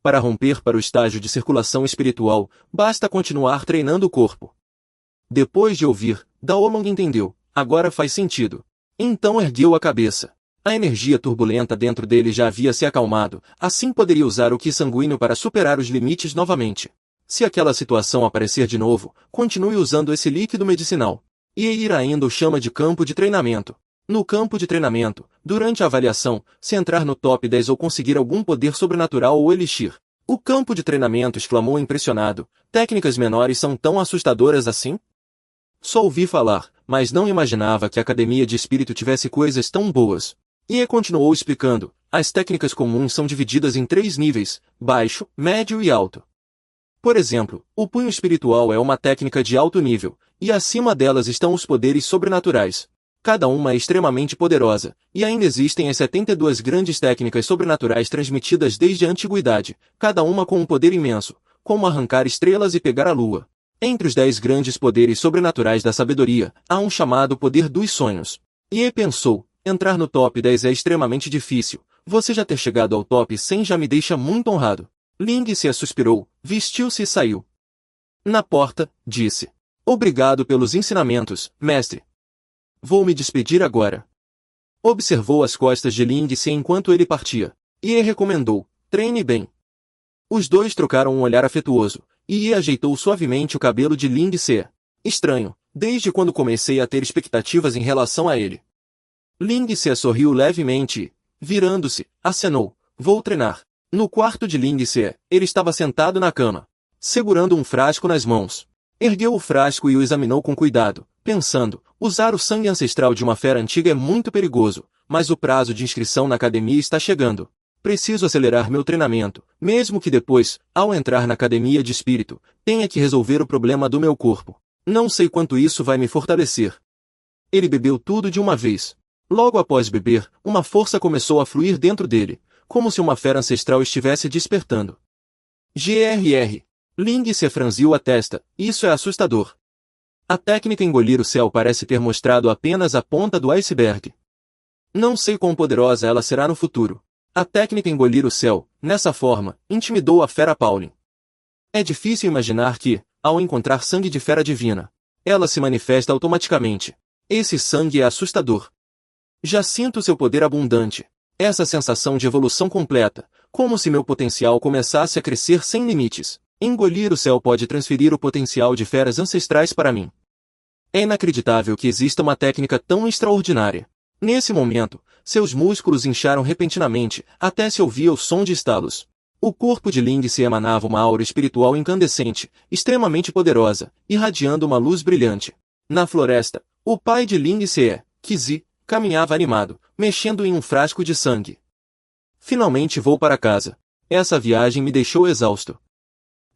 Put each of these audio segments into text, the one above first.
Para romper para o estágio de circulação espiritual, basta continuar treinando o corpo. Depois de ouvir, Daomang entendeu. Agora faz sentido. Então ergueu a cabeça. A energia turbulenta dentro dele já havia se acalmado, assim poderia usar o Qi sanguíneo para superar os limites novamente. Se aquela situação aparecer de novo, continue usando esse líquido medicinal. E ir ainda o chama de campo de treinamento. No campo de treinamento, durante a avaliação, se entrar no top 10 ou conseguir algum poder sobrenatural ou elixir. O campo de treinamento exclamou impressionado. Técnicas menores são tão assustadoras assim? Só ouvi falar, mas não imaginava que a academia de espírito tivesse coisas tão boas. E continuou explicando, as técnicas comuns são divididas em 3 níveis, baixo, médio e alto. Por exemplo, o punho espiritual é uma técnica de alto nível, e acima delas estão os poderes sobrenaturais. Cada uma é extremamente poderosa, e ainda existem as 72 grandes técnicas sobrenaturais transmitidas desde a antiguidade, cada uma com um poder imenso, como arrancar estrelas e pegar a lua. Entre os 10 grandes poderes sobrenaturais da sabedoria, há um chamado poder dos sonhos. E pensou, entrar no top 10 é extremamente difícil, você já ter chegado ao top 100 já me deixa muito honrado. Ling se suspirou, vestiu-se e saiu. Na porta, disse, obrigado pelos ensinamentos, mestre. Vou me despedir agora. Observou as costas de Ling Se enquanto ele partia. E recomendou, treine bem. Os dois trocaram um olhar afetuoso, e ajeitou suavemente o cabelo de Ling Se. Estranho, desde quando comecei a ter expectativas em relação a ele. Ling Se sorriu levemente e, virando-se, acenou, vou treinar. No quarto de Ling Se, ele estava sentado na cama, segurando um frasco nas mãos. Ergueu o frasco e o examinou com cuidado, pensando, usar o sangue ancestral de uma fera antiga é muito perigoso, mas o prazo de inscrição na academia está chegando. Preciso acelerar meu treinamento, mesmo que depois, ao entrar na academia de espírito, tenha que resolver o problema do meu corpo. Não sei quanto isso vai me fortalecer. Ele bebeu tudo de uma vez. Logo após beber, uma força começou a fluir dentro dele, como se uma fera ancestral estivesse despertando. GRR. Ling Se franziu a testa, isso é assustador. A técnica engolir o céu parece ter mostrado apenas a ponta do iceberg. Não sei quão poderosa ela será no futuro. A técnica engolir o céu, nessa forma, intimidou a fera Pauling. É difícil imaginar que, ao encontrar sangue de fera divina, ela se manifesta automaticamente. Esse sangue é assustador. Já sinto seu poder abundante. Essa sensação de evolução completa, como se meu potencial começasse a crescer sem limites. Engolir o céu pode transferir o potencial de feras ancestrais para mim. É inacreditável que exista uma técnica tão extraordinária. Nesse momento, seus músculos incharam repentinamente, até se ouvia o som de estalos. O corpo de Ling Se emanava uma aura espiritual incandescente, extremamente poderosa, irradiando uma luz brilhante. Na floresta, o pai de Ling Se, Qizi, caminhava animado, mexendo em um frasco de sangue. Finalmente vou para casa. Essa viagem me deixou exausto.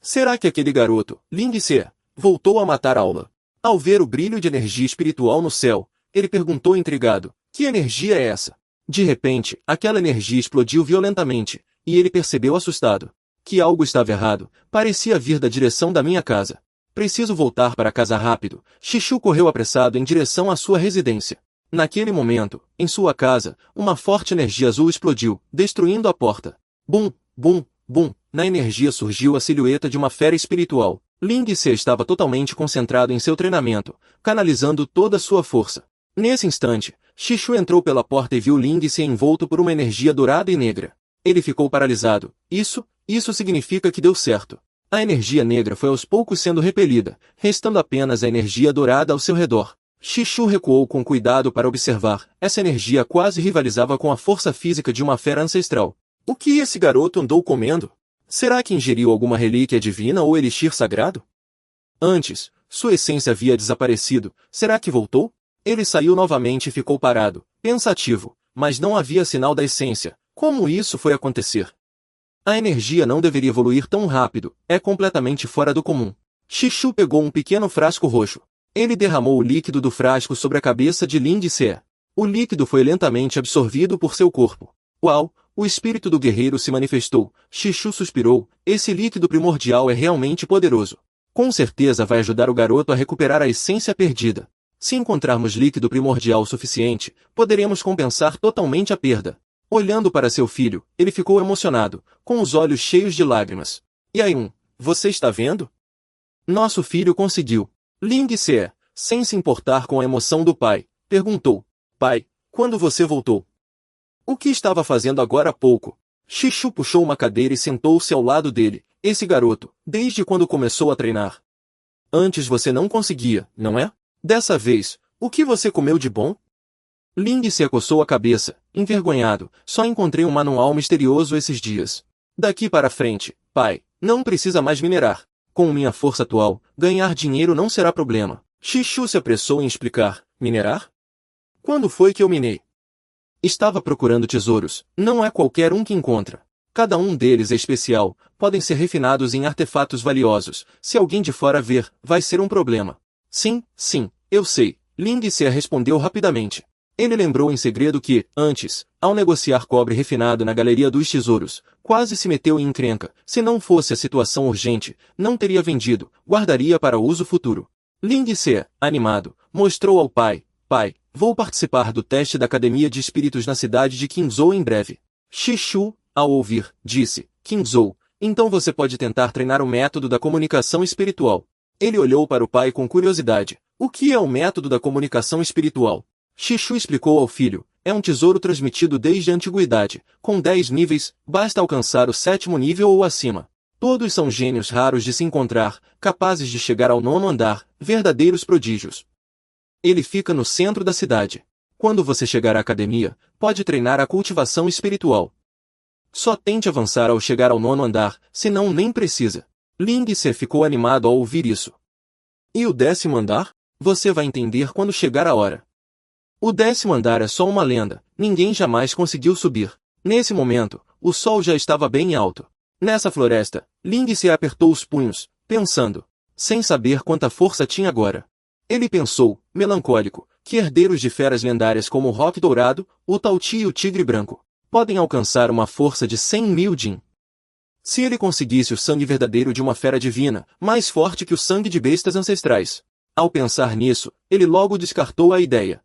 Será que aquele garoto, Ling Se, voltou a matar aula? Ao ver o brilho de energia espiritual no céu, ele perguntou intrigado, que energia é essa? De repente, aquela energia explodiu violentamente, e ele percebeu assustado que algo estava errado, parecia vir da direção da minha casa. Preciso voltar para casa rápido. Xixiu correu apressado em direção à sua residência. Naquele momento, em sua casa, uma forte energia azul explodiu, destruindo a porta. Bum, bum, bum. Na energia surgiu a silhueta de uma fera espiritual. Ling Se estava totalmente concentrado em seu treinamento, canalizando toda a sua força. Nesse instante, Xixiu entrou pela porta e viu Ling Se envolto por uma energia dourada e negra. Ele ficou paralisado. Isso significa que deu certo. A energia negra foi aos poucos sendo repelida, restando apenas a energia dourada ao seu redor. Xixiu recuou com cuidado para observar. Essa energia quase rivalizava com a força física de uma fera ancestral. O que esse garoto andou comendo? Será que ingeriu alguma relíquia divina ou elixir sagrado? Antes, sua essência havia desaparecido. Será que voltou? Ele saiu novamente e ficou parado, pensativo, mas não havia sinal da essência. Como isso foi acontecer? A energia não deveria evoluir tão rápido, é completamente fora do comum. Xixiu pegou um pequeno frasco roxo. Ele derramou o líquido do frasco sobre a cabeça de Ling Se. O líquido foi lentamente absorvido por seu corpo. Uau! O espírito do guerreiro se manifestou. Xixiu suspirou. Esse líquido primordial é realmente poderoso. Com certeza vai ajudar o garoto a recuperar a essência perdida. Se encontrarmos líquido primordial suficiente, poderemos compensar totalmente a perda. Olhando para seu filho, ele ficou emocionado, com os olhos cheios de lágrimas. E aí, você está vendo? Nosso filho conseguiu. Ling Se, sem se importar com a emoção do pai, perguntou. Pai, quando você voltou? O que estava fazendo agora há pouco? Xixu puxou uma cadeira e sentou-se ao lado dele. Esse garoto, desde quando começou a treinar? Antes você não conseguia, não é? Dessa vez, o que você comeu de bom? Ling se coçou a cabeça, envergonhado. Só encontrei um manual misterioso esses dias. Daqui para frente, pai, não precisa mais minerar. Com minha força atual, ganhar dinheiro não será problema. Xixu se apressou em explicar. Minerar? Quando foi que eu minei? Estava procurando tesouros. Não é qualquer um que encontra. Cada um deles é especial. Podem ser refinados em artefatos valiosos. Se alguém de fora ver, vai ser um problema. Sim, eu sei. Ling Se respondeu rapidamente. Ele lembrou em segredo que, antes, ao negociar cobre refinado na Galeria dos Tesouros, quase se meteu em encrenca. Se não fosse a situação urgente, não teria vendido, guardaria para uso futuro. Ling Se, animado, mostrou ao pai. Pai, vou participar do teste da Academia de Espíritos na cidade de Qinzhou em breve. Xixu, ao ouvir, disse, Qinzhou, então você pode tentar treinar o método da comunicação espiritual. Ele olhou para o pai com curiosidade. O que é o método da comunicação espiritual? Xixu explicou ao filho, é um tesouro transmitido desde a antiguidade, com 10 níveis, basta alcançar o 7º nível ou acima. Todos são gênios raros de se encontrar, capazes de chegar ao 9º andar, verdadeiros prodígios. Ele fica no centro da cidade. Quando você chegar à academia, pode treinar a cultivação espiritual. Só tente avançar ao chegar ao 9º andar, senão nem precisa. Ling Se ficou animado ao ouvir isso. E o 10º andar? Você vai entender quando chegar a hora. O 10º andar é só uma lenda, ninguém jamais conseguiu subir. Nesse momento, o sol já estava bem alto. Nessa floresta, Ling Se apertou os punhos, pensando, sem saber quanta força tinha agora. Ele pensou, melancólico, que herdeiros de feras lendárias como o Roque Dourado, o Tauti e o Tigre Branco, podem alcançar uma força de 100.000 Jin. Se ele conseguisse o sangue verdadeiro de uma fera divina, mais forte que o sangue de bestas ancestrais. Ao pensar nisso, ele logo descartou a ideia.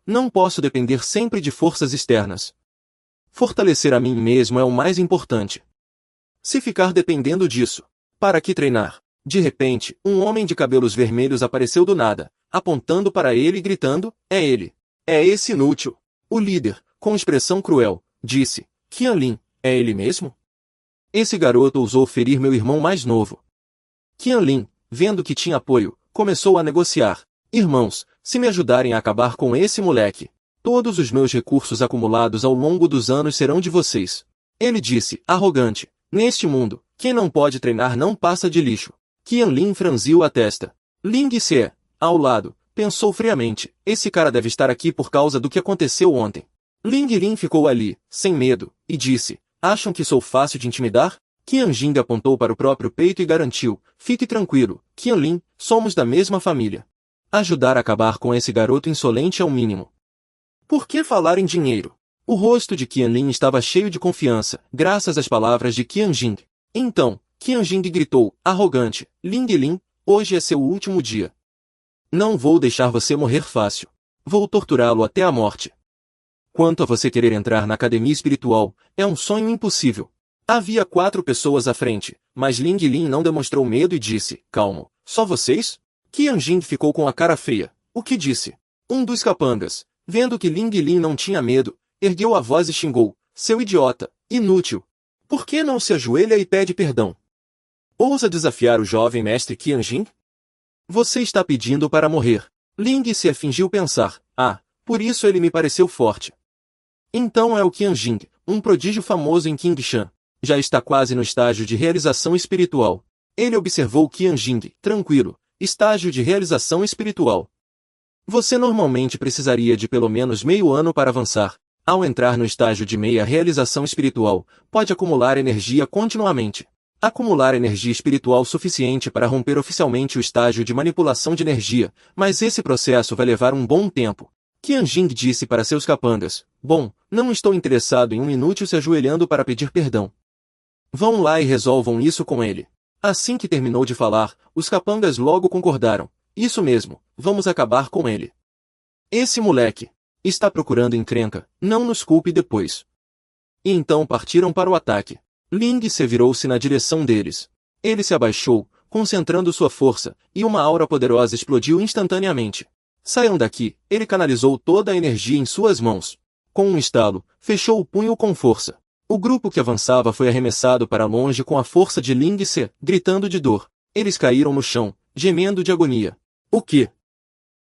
Não posso depender sempre de forças externas. Fortalecer a mim mesmo é o mais importante. Se ficar dependendo disso, para que treinar? De repente, um homem de cabelos vermelhos apareceu do nada, apontando para ele e gritando, é ele. É esse inútil. O líder, com expressão cruel, disse, Qianlin, é ele mesmo? Esse garoto ousou ferir meu irmão mais novo. Qianlin, vendo que tinha apoio, começou a negociar. Irmãos, se me ajudarem a acabar com esse moleque, todos os meus recursos acumulados ao longo dos anos serão de vocês. Ele disse, arrogante, neste mundo, quem não pode treinar não passa de lixo. Qianlin franziu a testa. Ling Se, ao lado, pensou friamente, esse cara deve estar aqui por causa do que aconteceu ontem. Ling Lin ficou ali, sem medo, e disse, acham que sou fácil de intimidar? Qianjing apontou para o próprio peito e garantiu, fique tranquilo, Qianlin, somos da mesma família. Ajudar a acabar com esse garoto insolente é o mínimo. Por que falar em dinheiro? O rosto de Qianlin estava cheio de confiança, graças às palavras de Qianjing. Então, Qianjing gritou, arrogante, Ling Lin, hoje é seu último dia. Não vou deixar você morrer fácil. Vou torturá-lo até a morte. Quanto a você querer entrar na academia espiritual, é um sonho impossível. Havia 4 pessoas à frente, mas Ling Lin não demonstrou medo e disse, calmo, só vocês? Qianjing ficou com a cara feia. O que disse? Um dos capangas, vendo que Ling Lin não tinha medo, ergueu a voz e xingou, seu idiota, inútil. Por que não se ajoelha e pede perdão? Ousa desafiar o jovem mestre Qianjing? Você está pedindo para morrer. Ling Se fingiu pensar, por isso ele me pareceu forte. Então é o Qianjing, um prodígio famoso em Qingshan. Já está quase no estágio de realização espiritual. Ele observou Qianjing, tranquilo, estágio de realização espiritual. Você normalmente precisaria de pelo menos meio ano para avançar. Ao entrar no estágio de meia realização espiritual, pode acumular energia continuamente. Acumular energia espiritual suficiente para romper oficialmente o estágio de manipulação de energia, mas esse processo vai levar um bom tempo. Qianjing disse para seus capangas, bom, não estou interessado em um inútil se ajoelhando para pedir perdão. Vão lá e resolvam isso com ele. Assim que terminou de falar, os capangas logo concordaram. Isso mesmo, vamos acabar com ele. Esse moleque. Está procurando encrenca, não nos culpe depois. E então partiram para o ataque. Ling Se virou-se na direção deles. Ele se abaixou, concentrando sua força, e uma aura poderosa explodiu instantaneamente. Saiam daqui, ele canalizou toda a energia em suas mãos. Com um estalo, fechou o punho com força. O grupo que avançava foi arremessado para longe com a força de Ling Se, gritando de dor. Eles caíram no chão, gemendo de agonia. O quê?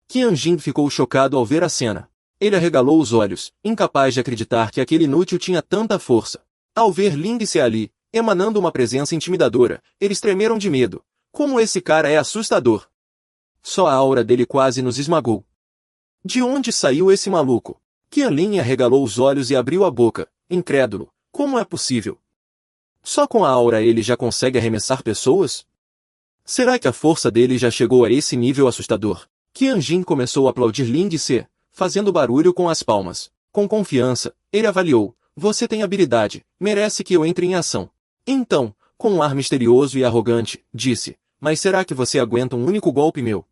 Qianjing ficou chocado ao ver a cena. Ele arregalou os olhos, incapaz de acreditar que aquele inútil tinha tanta força. Ao ver Ling Se ali, emanando uma presença intimidadora, eles tremeram de medo. Como esse cara é assustador! Só a aura dele quase nos esmagou. De onde saiu esse maluco? Qianlin arregalou os olhos e abriu a boca, incrédulo. Como é possível? Só com a aura ele já consegue arremessar pessoas? Será que a força dele já chegou a esse nível assustador? Qianjin começou a aplaudir Ling Se, fazendo barulho com as palmas. Com confiança, ele avaliou. Você tem habilidade, merece que eu entre em ação. Então, com um ar misterioso e arrogante, disse, mas será que você aguenta um único golpe meu?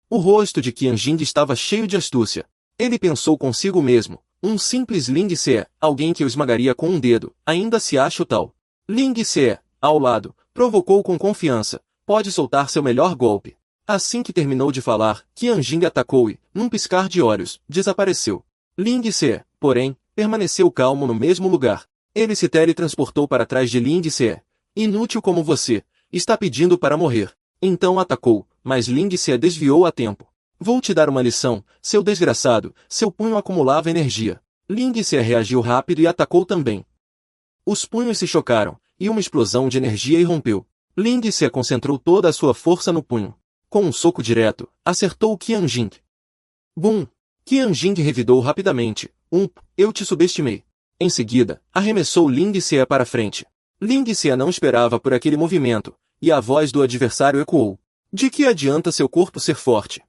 O rosto de Qianjin estava cheio de astúcia. Ele pensou consigo mesmo, um simples Ling Se, alguém que o esmagaria com um dedo, ainda se acha o tal. Ling Se, ao lado, provocou com confiança, pode soltar seu melhor golpe. Assim que terminou de falar, Qianjin atacou e, num piscar de olhos, desapareceu. Ling Se, porém, permaneceu calmo no mesmo lugar. Ele se teletransportou para trás de Ling Se. Inútil como você, está pedindo para morrer. Então atacou, mas Ling Se desviou a tempo. Vou te dar uma lição, seu desgraçado, seu punho acumulava energia. Ling Se reagiu rápido e atacou também. Os punhos se chocaram, e uma explosão de energia irrompeu. Ling Se concentrou toda a sua força no punho. Com um soco direto, acertou Qianjin. Bum! Qianjin revidou rapidamente. Eu te subestimei. Em seguida, arremessou Ling Se para frente. Ling Se não esperava por aquele movimento, e a voz do adversário ecoou. De que adianta seu corpo ser forte?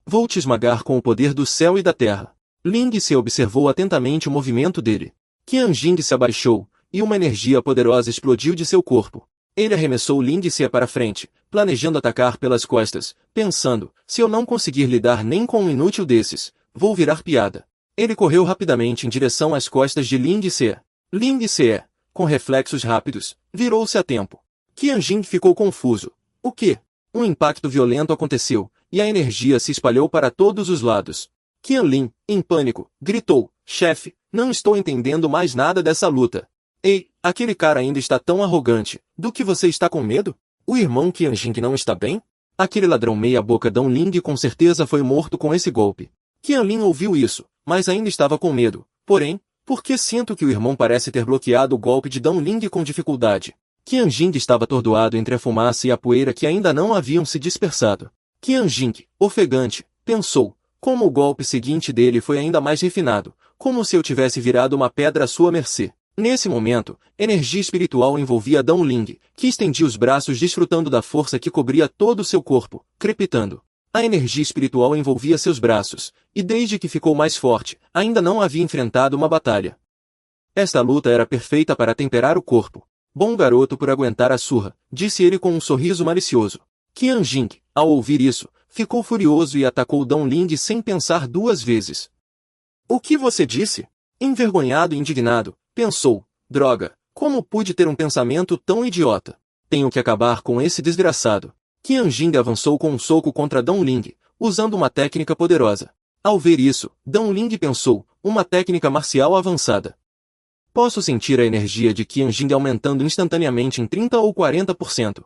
Vou te esmagar com o poder do céu e da terra. Ling Se observou atentamente o movimento dele. Qianjin se abaixou, e uma energia poderosa explodiu de seu corpo. Ele arremessou Ling Se para frente, planejando atacar pelas costas, pensando, se eu não conseguir lidar nem com um inútil desses, vou virar piada. Ele correu rapidamente em direção às costas de Ling Se. Ling Se, com reflexos rápidos, virou-se a tempo. Qianjin ficou confuso. O quê? Um impacto violento aconteceu, e a energia se espalhou para todos os lados. Qianlin, em pânico, gritou, chefe, não estou entendendo mais nada dessa luta. Ei, aquele cara ainda está tão arrogante, do que você está com medo? O irmão Qianjin não está bem? Aquele ladrão meia-boca Dong Ling com certeza foi morto com esse golpe. Qianlin ouviu isso, mas ainda estava com medo. Porém, por que sinto que o irmão parece ter bloqueado o golpe de Dong Ling com dificuldade? Qianjin estava atordoado entre a fumaça e a poeira que ainda não haviam se dispersado. Qianjin, ofegante, pensou, como o golpe seguinte dele foi ainda mais refinado, como se eu tivesse virado uma pedra à sua mercê. Nesse momento, energia espiritual envolvia Dong Ling, que estendia os braços desfrutando da força que cobria todo o seu corpo, crepitando. A energia espiritual envolvia seus braços, e desde que ficou mais forte, ainda não havia enfrentado uma batalha. Esta luta era perfeita para temperar o corpo. Bom garoto por aguentar a surra, disse ele com um sorriso malicioso. Qianjin, ao ouvir isso, ficou furioso e atacou Dong Ling sem pensar duas vezes. O que você disse? Envergonhado e indignado, pensou, droga, como pude ter um pensamento tão idiota? Tenho que acabar com esse desgraçado. Qianjin avançou com um soco contra Dong Ling, usando uma técnica poderosa. Ao ver isso, Dong Ling pensou, uma técnica marcial avançada. Posso sentir a energia de Qianjin aumentando instantaneamente em 30 ou 40%.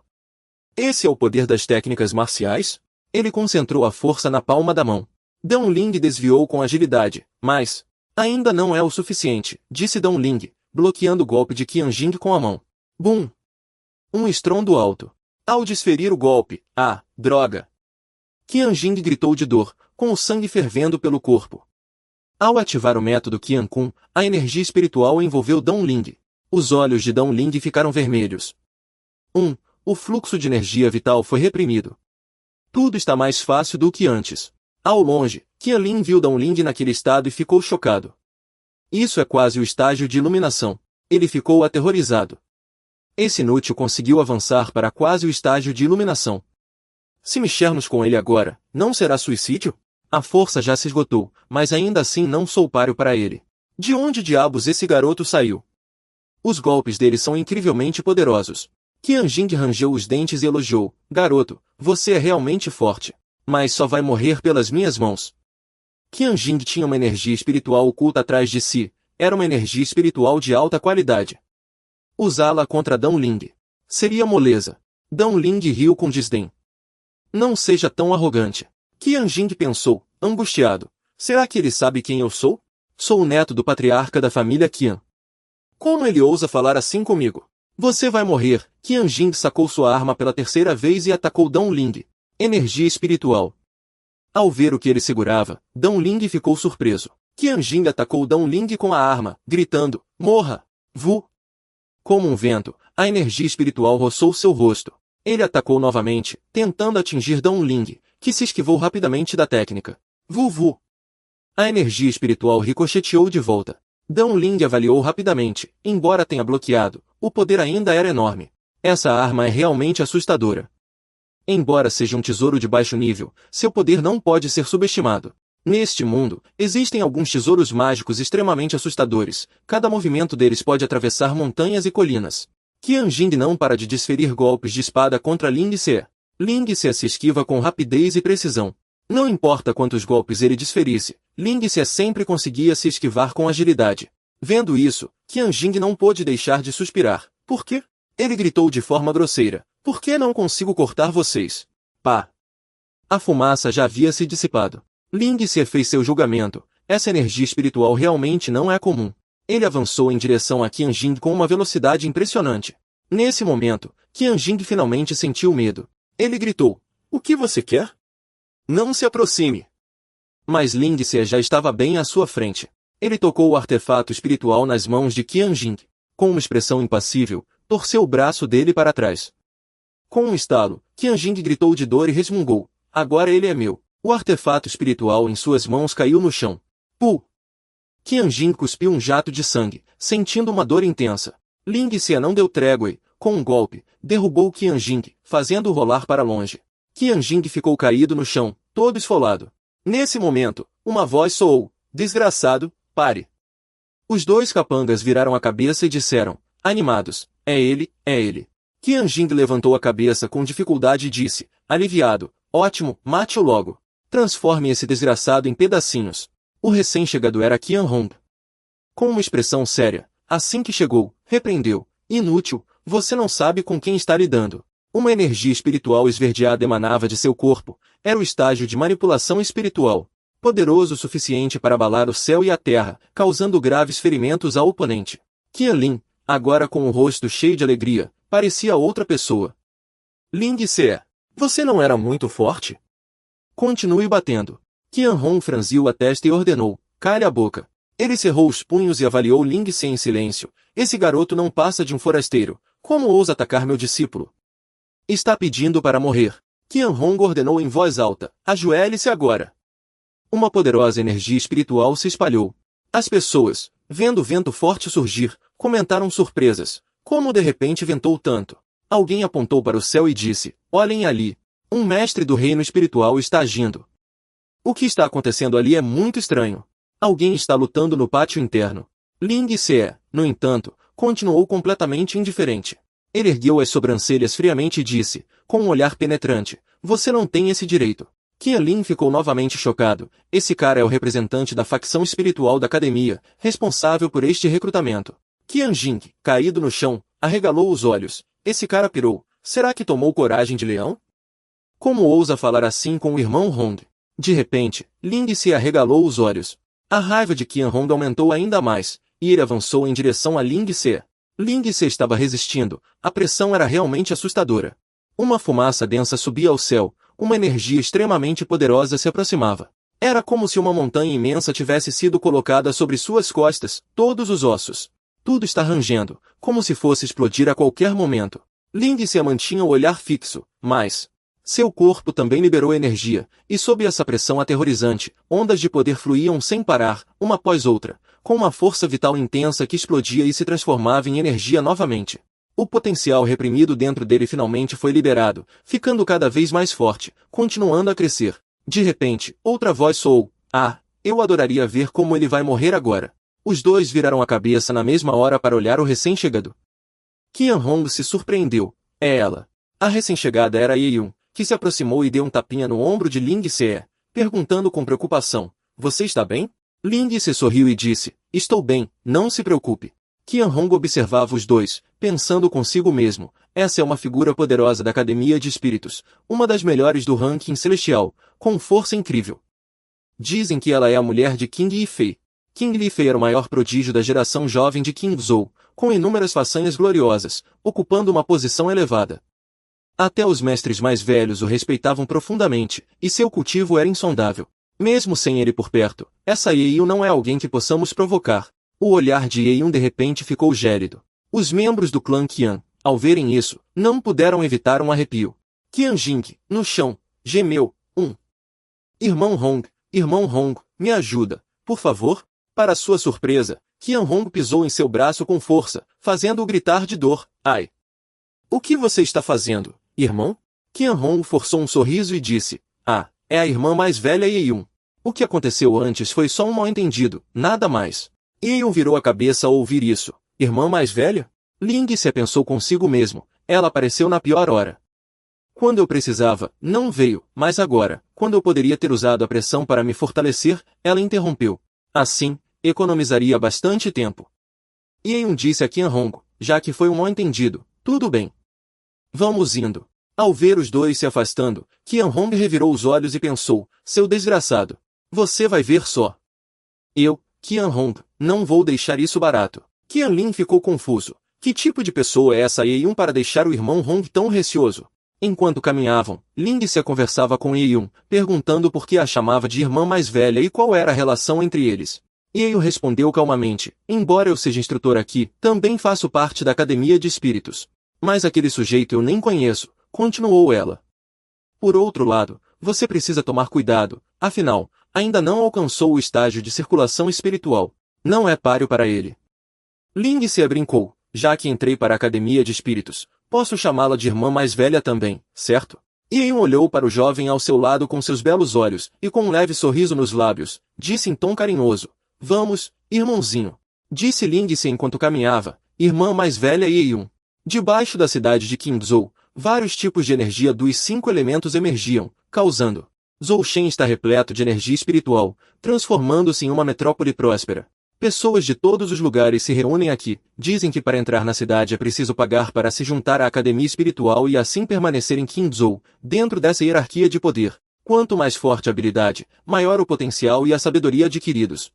Esse é o poder das técnicas marciais? Ele concentrou a força na palma da mão. Dong Ling desviou com agilidade, mas ainda não é o suficiente, disse Dong Ling, bloqueando o golpe de Qianjin com a mão. Bum! Um estrondo alto. Ao desferir o golpe, droga! Qianjin gritou de dor, com o sangue fervendo pelo corpo. Ao ativar o método Qiankun, a energia espiritual envolveu Dong Ling. Os olhos de Dong Ling ficaram vermelhos. O fluxo de energia vital foi reprimido. Tudo está mais fácil do que antes. Ao longe, Qianlin viu Dong Ling naquele estado e ficou chocado. Isso é quase o estágio de iluminação. Ele ficou aterrorizado. Esse inútil conseguiu avançar para quase o estágio de iluminação. Se mexermos com ele agora, não será suicídio? A força já se esgotou, mas ainda assim não sou páreo para ele. De onde diabos esse garoto saiu? Os golpes dele são incrivelmente poderosos. Qianjing rangeu os dentes e elogiou. Garoto, você é realmente forte. Mas só vai morrer pelas minhas mãos. Qianjing tinha uma energia espiritual oculta atrás de si. Era uma energia espiritual de alta qualidade. Usá-la contra Dão Ling seria moleza. Dão Ling riu com desdém. Não seja tão arrogante. Qianjing pensou, angustiado. Será que ele sabe quem eu sou? Sou o neto do patriarca da família Qian. Como ele ousa falar assim comigo? Você vai morrer. Qianjing sacou sua arma pela terceira vez e atacou Dão Ling. Energia espiritual. Ao ver o que ele segurava, Dão Ling ficou surpreso. Qianjing atacou Dão Ling com a arma, gritando, morra! Vu! Como um vento, a energia espiritual roçou seu rosto. Ele atacou novamente, tentando atingir Dão Ling, que se esquivou rapidamente da técnica. Vu vu! A energia espiritual ricocheteou de volta. Dão Ling avaliou rapidamente, embora tenha bloqueado, o poder ainda era enorme. Essa arma é realmente assustadora. Embora seja um tesouro de baixo nível, seu poder não pode ser subestimado. Neste mundo, existem alguns tesouros mágicos extremamente assustadores, cada movimento deles pode atravessar montanhas e colinas. Qianjing não para de desferir golpes de espada contra Ling Se. Ling Se se esquiva com rapidez e precisão. Não importa quantos golpes ele desferisse, Ling Se sempre conseguia se esquivar com agilidade. Vendo isso, Qianjing não pôde deixar de suspirar. Por quê? Ele gritou de forma grosseira. Por que não consigo cortar vocês? Pá! A fumaça já havia se dissipado. Ling Se fez seu julgamento. Essa energia espiritual realmente não é comum. Ele avançou em direção a Qianjing com uma velocidade impressionante. Nesse momento, Qianjing finalmente sentiu medo. Ele gritou, o que você quer? Não se aproxime. Mas Ling Se já estava bem à sua frente. Ele tocou o artefato espiritual nas mãos de Qianjing. Com uma expressão impassível, torceu o braço dele para trás. Com um estalo, Qianjing gritou de dor e resmungou. Agora ele é meu. O artefato espiritual em suas mãos caiu no chão. Pu! Qianjing cuspiu um jato de sangue, sentindo uma dor intensa. Ling Se não deu trégua e, com um golpe, derrubou Qianjing, fazendo-o rolar para longe. Qianjing ficou caído no chão, todo esfolado. Nesse momento, uma voz soou. Desgraçado, pare! Os dois capangas viraram a cabeça e disseram, animados, é ele, é ele. Qianjing levantou a cabeça com dificuldade e disse, aliviado, ótimo, mate-o logo. Transforme esse desgraçado em pedacinhos. O recém-chegado era Qianhong. Com uma expressão séria, assim que chegou, repreendeu, inútil, você não sabe com quem está lidando. Uma energia espiritual esverdeada emanava de seu corpo, era o estágio de manipulação espiritual, poderoso o suficiente para abalar o céu e a terra, causando graves ferimentos ao oponente. Qianlin, agora com o rosto cheio de alegria, parecia outra pessoa. Ling Se, você não era muito forte? Continue batendo. Qianhong franziu a testa e ordenou, cale a boca. Ele cerrou os punhos e avaliou Ling Se em silêncio. Esse garoto não passa de um forasteiro. Como ousa atacar meu discípulo? Está pedindo para morrer. Qianhong ordenou em voz alta, ajoelhe-se agora. Uma poderosa energia espiritual se espalhou. As pessoas, vendo o vento forte surgir, comentaram surpresas. Como de repente ventou tanto? Alguém apontou para o céu e disse, olhem ali. Um mestre do reino espiritual está agindo. O que está acontecendo ali é muito estranho. Alguém está lutando no pátio interno. Ling Se, no entanto, continuou completamente indiferente. Ele ergueu as sobrancelhas friamente e disse, com um olhar penetrante, você não tem esse direito. Qianlin ficou novamente chocado. Esse cara é o representante da facção espiritual da academia, responsável por este recrutamento. Qianjing, caído no chão, arregalou os olhos. Esse cara pirou. Será que tomou coragem de leão? Como ousa falar assim com o irmão Hong? De repente, Ling Se arregalou os olhos. A raiva de Qianhong aumentou ainda mais, e ele avançou em direção a Ling Se. Ling Se estava resistindo, a pressão era realmente assustadora. Uma fumaça densa subia ao céu, uma energia extremamente poderosa se aproximava. Era como se uma montanha imensa tivesse sido colocada sobre suas costas, todos os ossos. Tudo está rangendo, como se fosse explodir a qualquer momento. Ling Se mantinha o olhar fixo, mas seu corpo também liberou energia, e sob essa pressão aterrorizante, ondas de poder fluíam sem parar, uma após outra, com uma força vital intensa que explodia e se transformava em energia novamente. O potencial reprimido dentro dele finalmente foi liberado, ficando cada vez mais forte, continuando a crescer. De repente, outra voz soou. Ah, eu adoraria ver como ele vai morrer agora. Os dois viraram a cabeça na mesma hora para olhar o recém-chegado. Qian Hong se surpreendeu. É ela. A recém-chegada era Ye-yun, que se aproximou e deu um tapinha no ombro de Ling Se, perguntando com preocupação. Você está bem? Ling Se sorriu e disse. Estou bem, não se preocupe. Qian Hong observava os dois, pensando consigo mesmo. Essa é uma figura poderosa da Academia de Espíritos, uma das melhores do ranking celestial, com força incrível. Dizem que ela é a mulher de King Yifei. King Yifei era o maior prodígio da geração jovem de King Zhou, com inúmeras façanhas gloriosas, ocupando uma posição elevada. Até os mestres mais velhos o respeitavam profundamente, e seu cultivo era insondável. Mesmo sem ele por perto, essa Ye-yun não é alguém que possamos provocar. O olhar de Ye-yun de repente ficou gélido. Os membros do clã Qian, ao verem isso, não puderam evitar um arrepio. Qian Jing, no chão, gemeu. Irmão Hong, me ajuda, por favor? Para sua surpresa, Qian Hong pisou em seu braço com força, fazendo-o gritar de dor. Ai! O que você está fazendo, irmão? Qian Hong forçou um sorriso e disse. Ah, é a irmã mais velha Ye-yun. O que aconteceu antes foi só um mal-entendido, nada mais. Ye-yun virou a cabeça ao ouvir isso. Irmã mais velha? Ling Se pensou consigo mesmo. Ela apareceu na pior hora. Quando eu precisava, não veio, mas agora, quando eu poderia ter usado a pressão para me fortalecer, ela interrompeu. Assim, economizaria bastante tempo. Ye-yun disse a Qian Hong, já que foi um mal-entendido. Tudo bem. Vamos indo. Ao ver os dois se afastando, Qian Hong revirou os olhos e pensou, seu desgraçado. Você vai ver só. Eu, Qian Hong, não vou deixar isso barato. Qian Lin ficou confuso. Que tipo de pessoa é essa Ye-yun para deixar o irmão Hong tão receoso? Enquanto caminhavam, Ling Se conversava com Ye-yun, perguntando por que a chamava de irmã mais velha e qual era a relação entre eles. Ye-yun respondeu calmamente, embora eu seja instrutor aqui, também faço parte da Academia de Espíritos. Mas aquele sujeito eu nem conheço, continuou ela. Por outro lado, você precisa tomar cuidado, afinal, ainda não alcançou o estágio de circulação espiritual. Não é páreo para ele. Ling Se brincou, já que entrei para a Academia de Espíritos, posso chamá-la de irmã mais velha também, certo? Ye-yun olhou para o jovem ao seu lado com seus belos olhos, e com um leve sorriso nos lábios, disse em tom carinhoso. Vamos, irmãozinho. Disse Ling Se enquanto caminhava, irmã mais velha Ye-yun. Debaixo da cidade de Qingzhou, vários tipos de energia dos 5 elementos emergiam, causando. Zhoushen está repleto de energia espiritual, transformando-se em uma metrópole próspera. Pessoas de todos os lugares se reúnem aqui, dizem que para entrar na cidade é preciso pagar para se juntar à academia espiritual e assim permanecer em Qingzhou, dentro dessa hierarquia de poder. Quanto mais forte a habilidade, maior o potencial e a sabedoria adquiridos.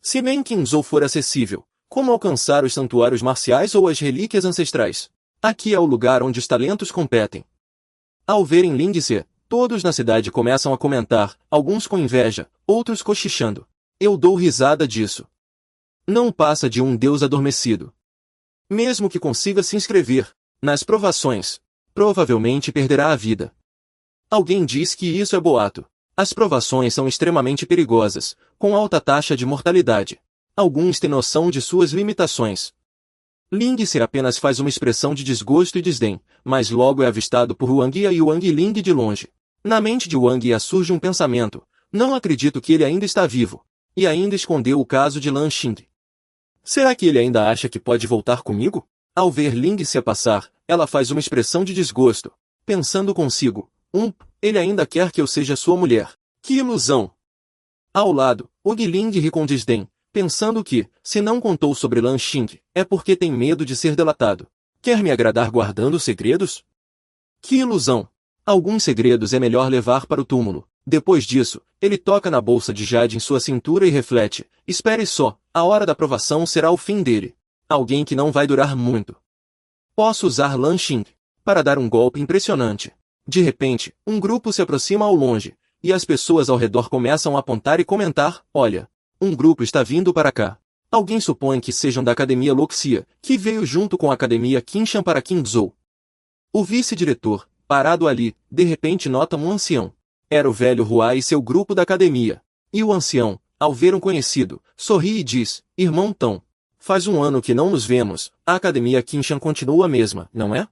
Se bem Qingzhou for acessível, como alcançar os santuários marciais ou as relíquias ancestrais? Aqui é o lugar onde os talentos competem. Ao verem Ling Se, todos na cidade começam a comentar, alguns com inveja, outros cochichando. Eu dou risada disso. Não passa de um deus adormecido. Mesmo que consiga se inscrever nas provações, provavelmente perderá a vida. Alguém diz que isso é boato. As provações são extremamente perigosas, com alta taxa de mortalidade. Alguns têm noção de suas limitações. Ling Se apenas faz uma expressão de desgosto e desdém, mas logo é avistado por Wang Yi e Wang Ling de longe. Na mente de Wang Yi surge um pensamento. Não acredito que ele ainda está vivo. E ainda escondeu o caso de Lan Xing. Será que ele ainda acha que pode voltar comigo? Ao ver Ling Se passar, ela faz uma expressão de desgosto, pensando consigo. Ele ainda quer que eu seja sua mulher. Que ilusão! Ao lado, Wang Ling ri com desdém, pensando que, se não contou sobre Lan Xing, é porque tem medo de ser delatado. Quer me agradar guardando segredos? Que ilusão! Alguns segredos é melhor levar para o túmulo. Depois disso, ele toca na bolsa de jade em sua cintura e reflete. Espere só, a hora da provação será o fim dele. Alguém que não vai durar muito. Posso usar Lan Xing para dar um golpe impressionante. De repente, um grupo se aproxima ao longe, e as pessoas ao redor começam a apontar e comentar, olha, um grupo está vindo para cá. Alguém supõe que sejam da Academia Loxia, que veio junto com a Academia Qinshan para Qingzhou. O vice-diretor, parado ali, de repente nota um ancião. Era o velho Hua e seu grupo da academia. E o ancião, ao ver um conhecido, sorri e diz, irmão Tão, faz um ano que não nos vemos, a Academia Qinshan continua a mesma, não é?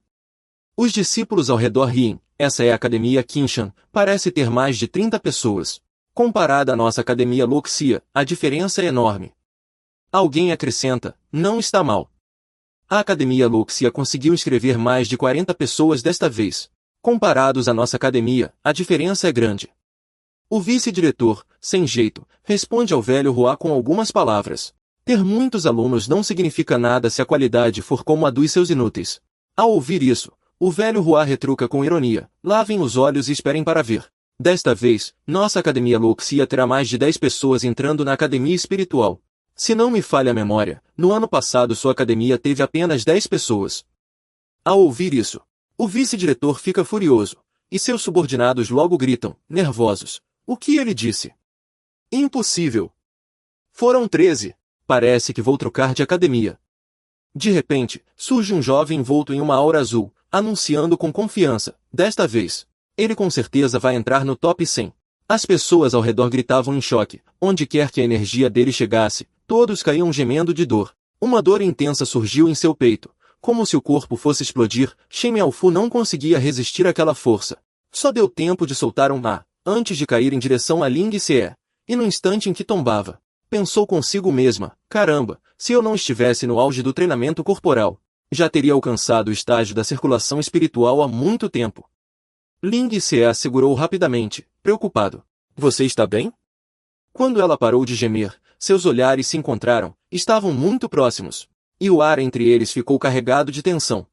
Os discípulos ao redor riem, Essa é a Academia Qinshan, parece ter mais de 30 pessoas. Comparada à nossa Academia Luxia, a diferença é enorme. Alguém acrescenta, não está mal. A Academia Luxia conseguiu inscrever mais de 40 pessoas desta vez. Comparados à nossa academia, a diferença é grande. O vice-diretor, sem jeito, responde ao velho Hua com algumas palavras. Ter muitos alunos não significa nada se a qualidade for como a dos seus inúteis. Ao ouvir isso, o velho Hua retruca com ironia. Lavem os olhos e esperem para ver. Desta vez, nossa Academia Luxia terá mais de 10 pessoas entrando na Academia Espiritual. Se não me falha a memória, no ano passado sua academia teve apenas 10 pessoas. Ao ouvir isso, o vice-diretor fica furioso, e seus subordinados logo gritam, nervosos. O que ele disse? Impossível. Foram 13. Parece que vou trocar de academia. De repente, surge um jovem envolto em uma aura azul, anunciando com confiança, desta vez. Ele com certeza vai entrar no top 100. As pessoas ao redor gritavam em choque, onde quer que a energia dele chegasse, todos caíam gemendo de dor. Uma dor intensa surgiu em seu peito, como se o corpo fosse explodir. Shen Miaofu não conseguia resistir àquela força. Só deu tempo de soltar um "ah", antes de cair em direção a Ling Xie. E no instante em que tombava, pensou consigo mesma, caramba, se eu não estivesse no auge do treinamento corporal, já teria alcançado o estágio da circulação espiritual há muito tempo. Ling Xie a segurou rapidamente, preocupado. Você está bem? Quando ela parou de gemer, seus olhares se encontraram, estavam muito próximos, e o ar entre eles ficou carregado de tensão.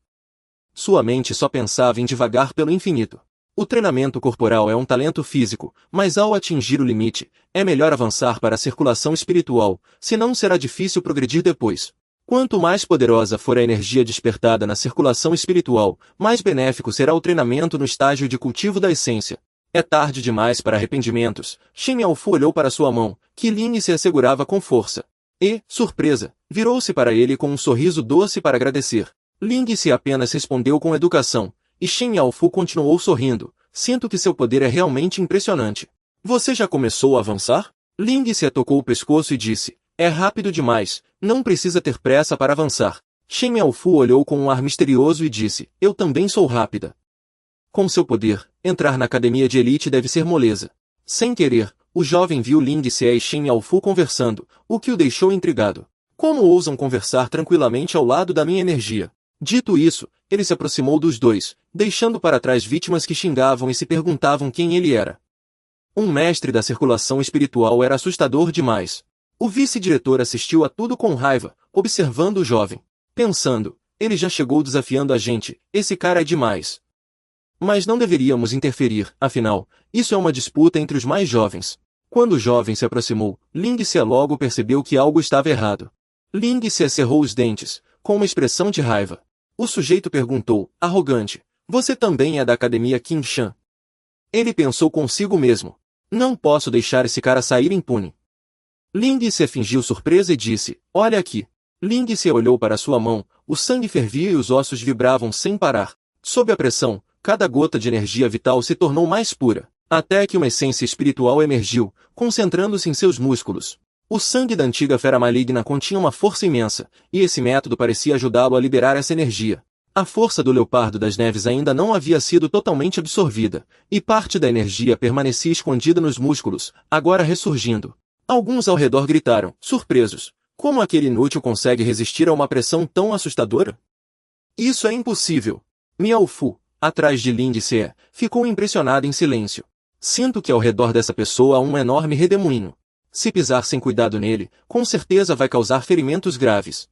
Sua mente só pensava em divagar pelo infinito. O treinamento corporal é um talento físico, mas ao atingir o limite, é melhor avançar para a circulação espiritual, senão será difícil progredir depois. Quanto mais poderosa for a energia despertada na circulação espiritual, mais benéfico será o treinamento no estágio de cultivo da essência. É tarde demais para arrependimentos. Shen Miaofu olhou para sua mão, que Lin se assegurava com força. E, surpresa, virou-se para ele com um sorriso doce para agradecer. Ling se apenas respondeu com educação, e Shen Miaofu continuou sorrindo. Sinto que seu poder é realmente impressionante. Você já começou a avançar? Ling se tocou o pescoço e disse, é rápido demais, não precisa ter pressa para avançar. Shen Miaofu olhou com um ar misterioso e disse, eu também sou rápida. Com seu poder, entrar na academia de elite deve ser moleza. Sem querer, o jovem viu Ling Xie e Shen Miaofu conversando, o que o deixou intrigado. Como ousam conversar tranquilamente ao lado da minha energia? Dito isso, ele se aproximou dos dois, deixando para trás vítimas que xingavam e se perguntavam quem ele era. Um mestre da circulação espiritual era assustador demais. O vice-diretor assistiu a tudo com raiva, observando o jovem, pensando, ele já chegou desafiando a gente, esse cara é demais. Mas não deveríamos interferir, afinal, isso é uma disputa entre os mais jovens. Quando o jovem se aproximou, Ling Xie logo percebeu que algo estava errado. Ling Xie cerrou os dentes, com uma expressão de raiva. O sujeito perguntou, arrogante, você também é da Academia Qinshan? Ele pensou consigo mesmo. Não posso deixar esse cara sair impune. Ling Xie fingiu surpresa e disse, olha aqui. Ling Xie olhou para sua mão, o sangue fervia e os ossos vibravam sem parar. Sob a pressão, cada gota de energia vital se tornou mais pura, até que uma essência espiritual emergiu, concentrando-se em seus músculos. O sangue da antiga fera maligna continha uma força imensa, e esse método parecia ajudá-lo a liberar essa energia. A força do leopardo das neves ainda não havia sido totalmente absorvida, e parte da energia permanecia escondida nos músculos, agora ressurgindo. Alguns ao redor gritaram, surpresos, como aquele inútil consegue resistir a uma pressão tão assustadora? Isso é impossível. Miaofu, atrás de Ling Xie, ficou impressionado em silêncio. Sinto que ao redor dessa pessoa há um enorme redemoinho. Se pisar sem cuidado nele, com certeza vai causar ferimentos graves.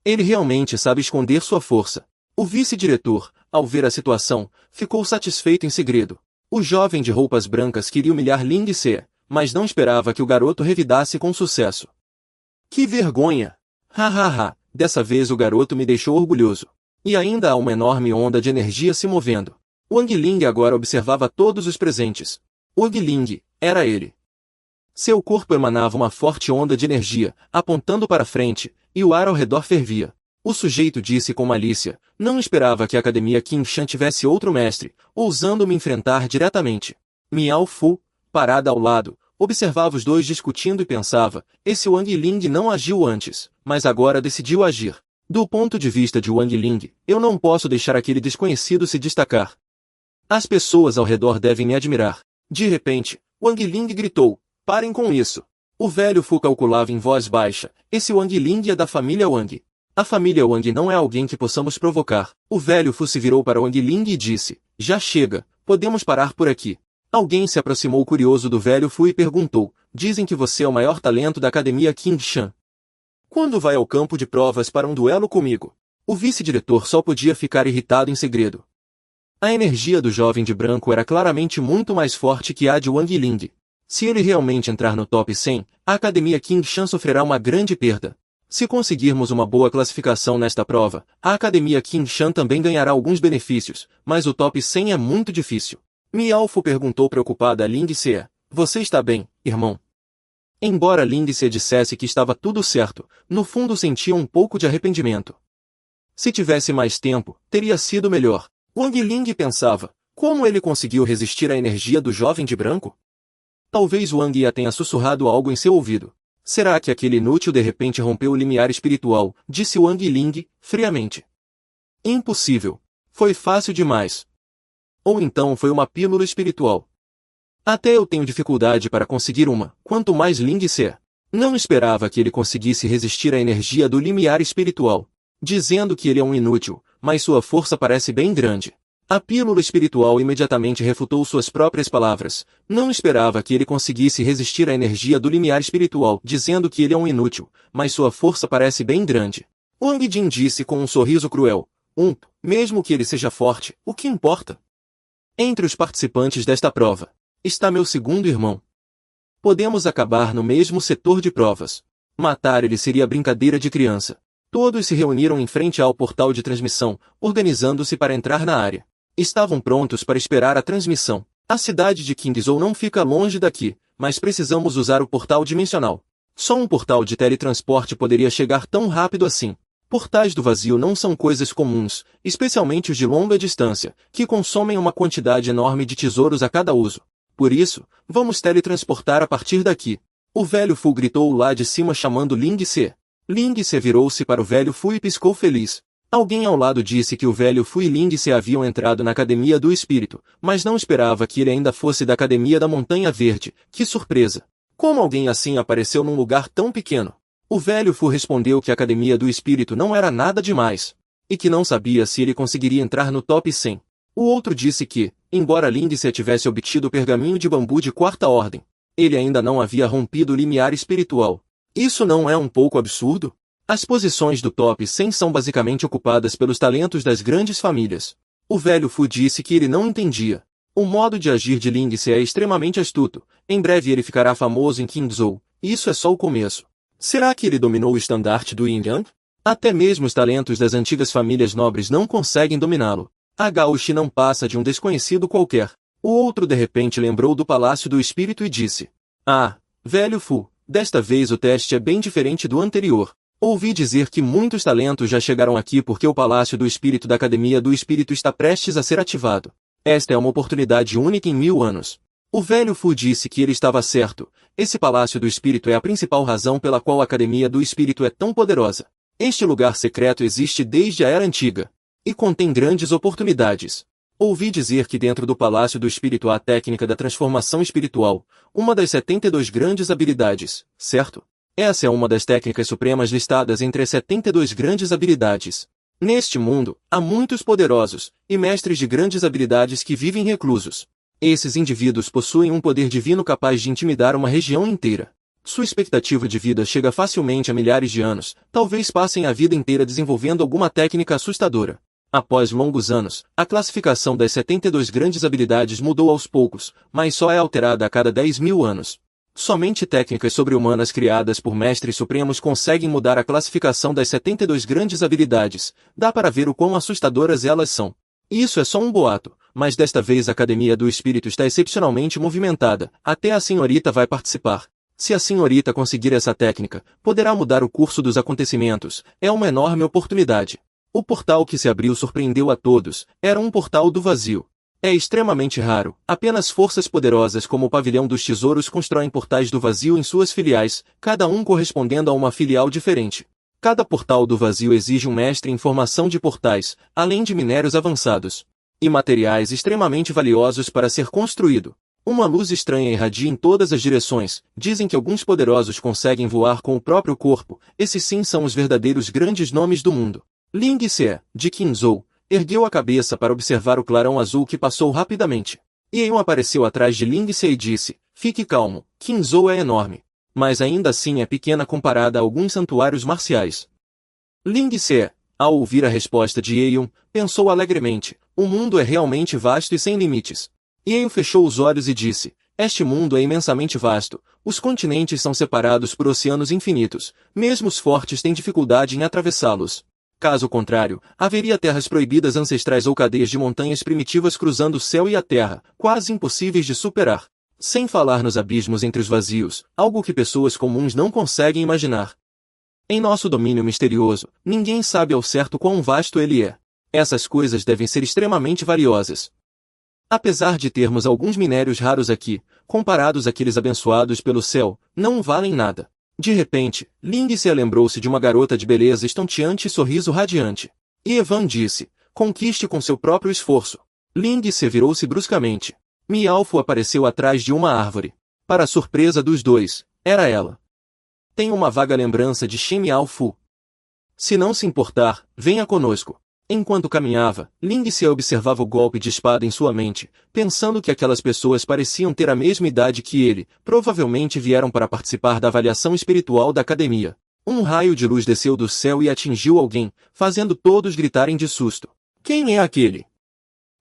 Ele realmente sabe esconder sua força. O vice-diretor, ao ver a situação, ficou satisfeito em segredo. O jovem de roupas brancas queria humilhar Ling Xie, mas não esperava que o garoto revidasse com sucesso. Que vergonha! Ha! Dessa vez o garoto me deixou orgulhoso. E ainda há uma enorme onda de energia se movendo. Wang Ling agora observava todos os presentes. Wang Ling, era ele. Seu corpo emanava uma forte onda de energia, apontando para frente, e o ar ao redor fervia. O sujeito disse com malícia, não esperava que a Academia Qinshan tivesse outro mestre, ousando me enfrentar diretamente. Miaofu, parada ao lado, observava os dois discutindo e pensava, esse Wang Ling não agiu antes, mas agora decidiu agir. Do ponto de vista de Wang Ling, eu não posso deixar aquele desconhecido se destacar. As pessoas ao redor devem me admirar. De repente, Wang Ling gritou, parem com isso. O velho Fu calculava em voz baixa, esse Wang Ling é da família Wang. A família Wang não é alguém que possamos provocar. O velho Fu se virou para Wang Ling e disse, já chega, podemos parar por aqui. Alguém se aproximou curioso do velho Fu e perguntou, dizem que você é o maior talento da academia King Shan. Quando vai ao campo de provas para um duelo comigo? O vice-diretor só podia ficar irritado em segredo. A energia do jovem de branco era claramente muito mais forte que a de Wang Ling. Se ele realmente entrar no top 100, a academia King Shan sofrerá uma grande perda. Se conseguirmos uma boa classificação nesta prova, a academia King Shan também ganhará alguns benefícios, mas o top 100 é muito difícil. Miao Fu perguntou preocupada a Ling Se, você está bem, irmão? Embora Ling Se dissesse que estava tudo certo, no fundo sentia um pouco de arrependimento. Se tivesse mais tempo, teria sido melhor. Wang Ling pensava, como ele conseguiu resistir à energia do jovem de branco? Talvez Wang Yi tenha sussurrado algo em seu ouvido. Será que aquele inútil de repente rompeu o limiar espiritual? Disse Wang Ling, friamente. Impossível. Foi fácil demais. Ou então foi uma pílula espiritual. Até eu tenho dificuldade para conseguir uma, quanto mais Ling Se. Não esperava que ele conseguisse resistir à energia do limiar espiritual. Dizendo que ele é um inútil, mas sua força parece bem grande. A pílula espiritual imediatamente refutou suas próprias palavras. Não esperava que ele conseguisse resistir à energia do limiar espiritual, dizendo que ele é um inútil, mas sua força parece bem grande. Wang Jin disse com um sorriso cruel. Mesmo que ele seja forte, o que importa? Entre os participantes desta prova, está meu segundo irmão. Podemos acabar no mesmo setor de provas. Matar ele seria brincadeira de criança. Todos se reuniram em frente ao portal de transmissão, organizando-se para entrar na área. Estavam prontos para esperar a transmissão. A cidade de Qingzhou não fica longe daqui, mas precisamos usar o portal dimensional. Só um portal de teletransporte poderia chegar tão rápido assim. Portais do vazio não são coisas comuns, especialmente os de longa distância, que consomem uma quantidade enorme de tesouros a cada uso. Por isso, vamos teletransportar a partir daqui. O velho Fu gritou lá de cima chamando Ling Se. Ling Se virou-se para o velho Fu e piscou feliz. Alguém ao lado disse que o velho Fu e Ling Se haviam entrado na Academia do Espírito, mas não esperava que ele ainda fosse da Academia da Montanha Verde. Que surpresa! Como alguém assim apareceu num lugar tão pequeno? O velho Fu respondeu que a Academia do Espírito não era nada demais, e que não sabia se ele conseguiria entrar no top 100. O outro disse que, embora Ling Se tivesse obtido o pergaminho de bambu de quarta ordem, ele ainda não havia rompido o limiar espiritual. Isso não é um pouco absurdo? As posições do top 100 são basicamente ocupadas pelos talentos das grandes famílias. O velho Fu disse que ele não entendia. O modo de agir de Ling Se é extremamente astuto. Em breve ele ficará famoso em Qingzhou. Isso é só o começo. Será que ele dominou o estandarte do Yin Yang? Até mesmo os talentos das antigas famílias nobres não conseguem dominá-lo. A Gao Shi não passa de um desconhecido qualquer. O outro de repente lembrou do Palácio do Espírito e disse: Ah, velho Fu, desta vez o teste é bem diferente do anterior. Ouvi dizer que muitos talentos já chegaram aqui porque o Palácio do Espírito da Academia do Espírito está prestes a ser ativado. Esta é uma oportunidade única em 1000 anos. O velho Fu disse que ele estava certo. Esse Palácio do Espírito é a principal razão pela qual a Academia do Espírito é tão poderosa. Este lugar secreto existe desde a Era Antiga e contém grandes oportunidades. Ouvi dizer que dentro do Palácio do Espírito há a técnica da transformação espiritual, uma das 72 grandes habilidades, certo? Essa é uma das técnicas supremas listadas entre as 72 grandes habilidades. Neste mundo, há muitos poderosos e mestres de grandes habilidades que vivem reclusos. Esses indivíduos possuem um poder divino capaz de intimidar uma região inteira. Sua expectativa de vida chega facilmente a milhares de anos, talvez passem a vida inteira desenvolvendo alguma técnica assustadora. Após longos anos, a classificação das 72 grandes habilidades mudou aos poucos, mas só é alterada a cada 10.000 anos. Somente técnicas sobre-humanas criadas por mestres supremos conseguem mudar a classificação das 72 grandes habilidades. Dá para ver o quão assustadoras elas são. Isso é só um boato, mas desta vez a Academia do Espírito está excepcionalmente movimentada. Até a senhorita vai participar. Se a senhorita conseguir essa técnica, poderá mudar o curso dos acontecimentos. É uma enorme oportunidade. O portal que se abriu surpreendeu a todos. Era um portal do vazio. É extremamente raro. Apenas forças poderosas como o Pavilhão dos Tesouros constroem portais do vazio em suas filiais, cada um correspondendo a uma filial diferente. Cada portal do vazio exige um mestre em formação de portais, além de minérios avançados. e materiais extremamente valiosos para ser construído. Uma luz estranha irradia em todas as direções. Dizem que alguns poderosos conseguem voar com o próprio corpo. Esses sim são os verdadeiros grandes nomes do mundo. Ling Se, de Qinzhou, ergueu a cabeça para observar o clarão azul que passou rapidamente. Yeon apareceu atrás de Ling Se e disse: "Fique calmo, Qinzhou é enorme. Mas ainda assim é pequena comparada a alguns santuários marciais." Ling Se, ao ouvir a resposta de Yeon, pensou alegremente: o mundo é realmente vasto e sem limites. Yeon fechou os olhos e disse: "Este mundo é imensamente vasto. Os continentes são separados por oceanos infinitos. Mesmo os fortes têm dificuldade em atravessá-los. Caso contrário, haveria terras proibidas ancestrais ou cadeias de montanhas primitivas cruzando o céu e a terra, quase impossíveis de superar. Sem falar nos abismos entre os vazios, algo que pessoas comuns não conseguem imaginar. Em nosso domínio misterioso, ninguém sabe ao certo quão vasto ele é. Essas coisas devem ser extremamente valiosas. Apesar de termos alguns minérios raros aqui, comparados àqueles abençoados pelo céu, não valem nada." De repente, Ling Se lembrou-se de uma garota de beleza estonteante e sorriso radiante. Evan disse: "Conquiste com seu próprio esforço." Ling Se virou-se bruscamente. Mialfo apareceu atrás de uma árvore. Para a surpresa dos dois, era ela. Tenho uma vaga lembrança de Shen Mialfu. Se não se importar, venha conosco. Enquanto caminhava, Ling Se observava o golpe de espada em sua mente, pensando que aquelas pessoas pareciam ter a mesma idade que ele, provavelmente vieram para participar da avaliação espiritual da academia. Um raio de luz desceu do céu e atingiu alguém, fazendo todos gritarem de susto. Quem é aquele?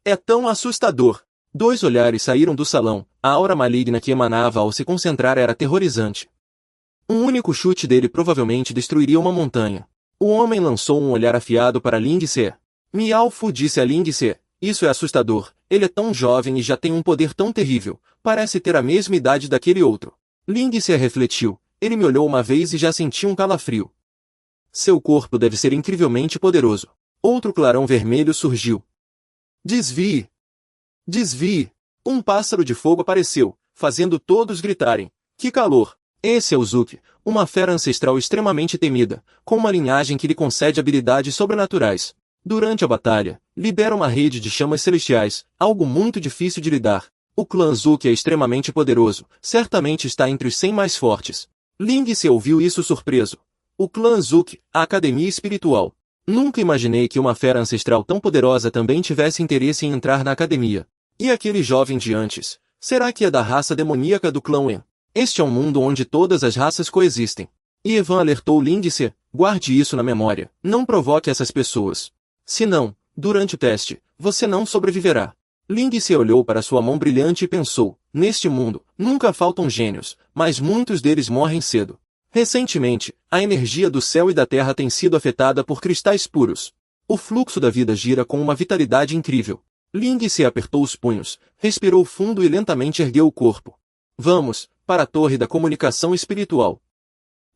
É tão assustador! Dois olhares saíram do salão, a aura maligna que emanava ao se concentrar era aterrorizante. Um único chute dele provavelmente destruiria uma montanha. O homem lançou um olhar afiado para Ling Se. Mialfu disse a Ling Se: "Isso é assustador. Ele é tão jovem e já tem um poder tão terrível. Parece ter a mesma idade daquele outro." Ling Se refletiu. Ele me olhou uma vez e já senti um calafrio. Seu corpo deve ser incrivelmente poderoso. Outro clarão vermelho surgiu. "Desvie! Desvie!" Um pássaro de fogo apareceu, fazendo todos gritarem. Que calor! Esse é o Zuki, uma fera ancestral extremamente temida, com uma linhagem que lhe concede habilidades sobrenaturais. Durante a batalha, libera uma rede de chamas celestiais, algo muito difícil de lidar. O clã Zuki é extremamente poderoso, certamente está entre os 100 mais fortes. Ling Se ouviu isso surpreso. O clã Zuki, a academia espiritual. Nunca imaginei que uma fera ancestral tão poderosa também tivesse interesse em entrar na academia. E aquele jovem de antes, será que é da raça demoníaca do clã Wen? Este é um mundo onde todas as raças coexistem. E Evan alertou Ling Se: "Guarde isso na memória, não provoque essas pessoas. Se não, durante o teste, você não sobreviverá." Ling Se olhou para sua mão brilhante e pensou: neste mundo, nunca faltam gênios, mas muitos deles morrem cedo. Recentemente, a energia do céu e da terra tem sido afetada por cristais puros. O fluxo da vida gira com uma vitalidade incrível. Ling Se apertou os punhos, respirou fundo e lentamente ergueu o corpo. "Vamos, para a torre da comunicação espiritual."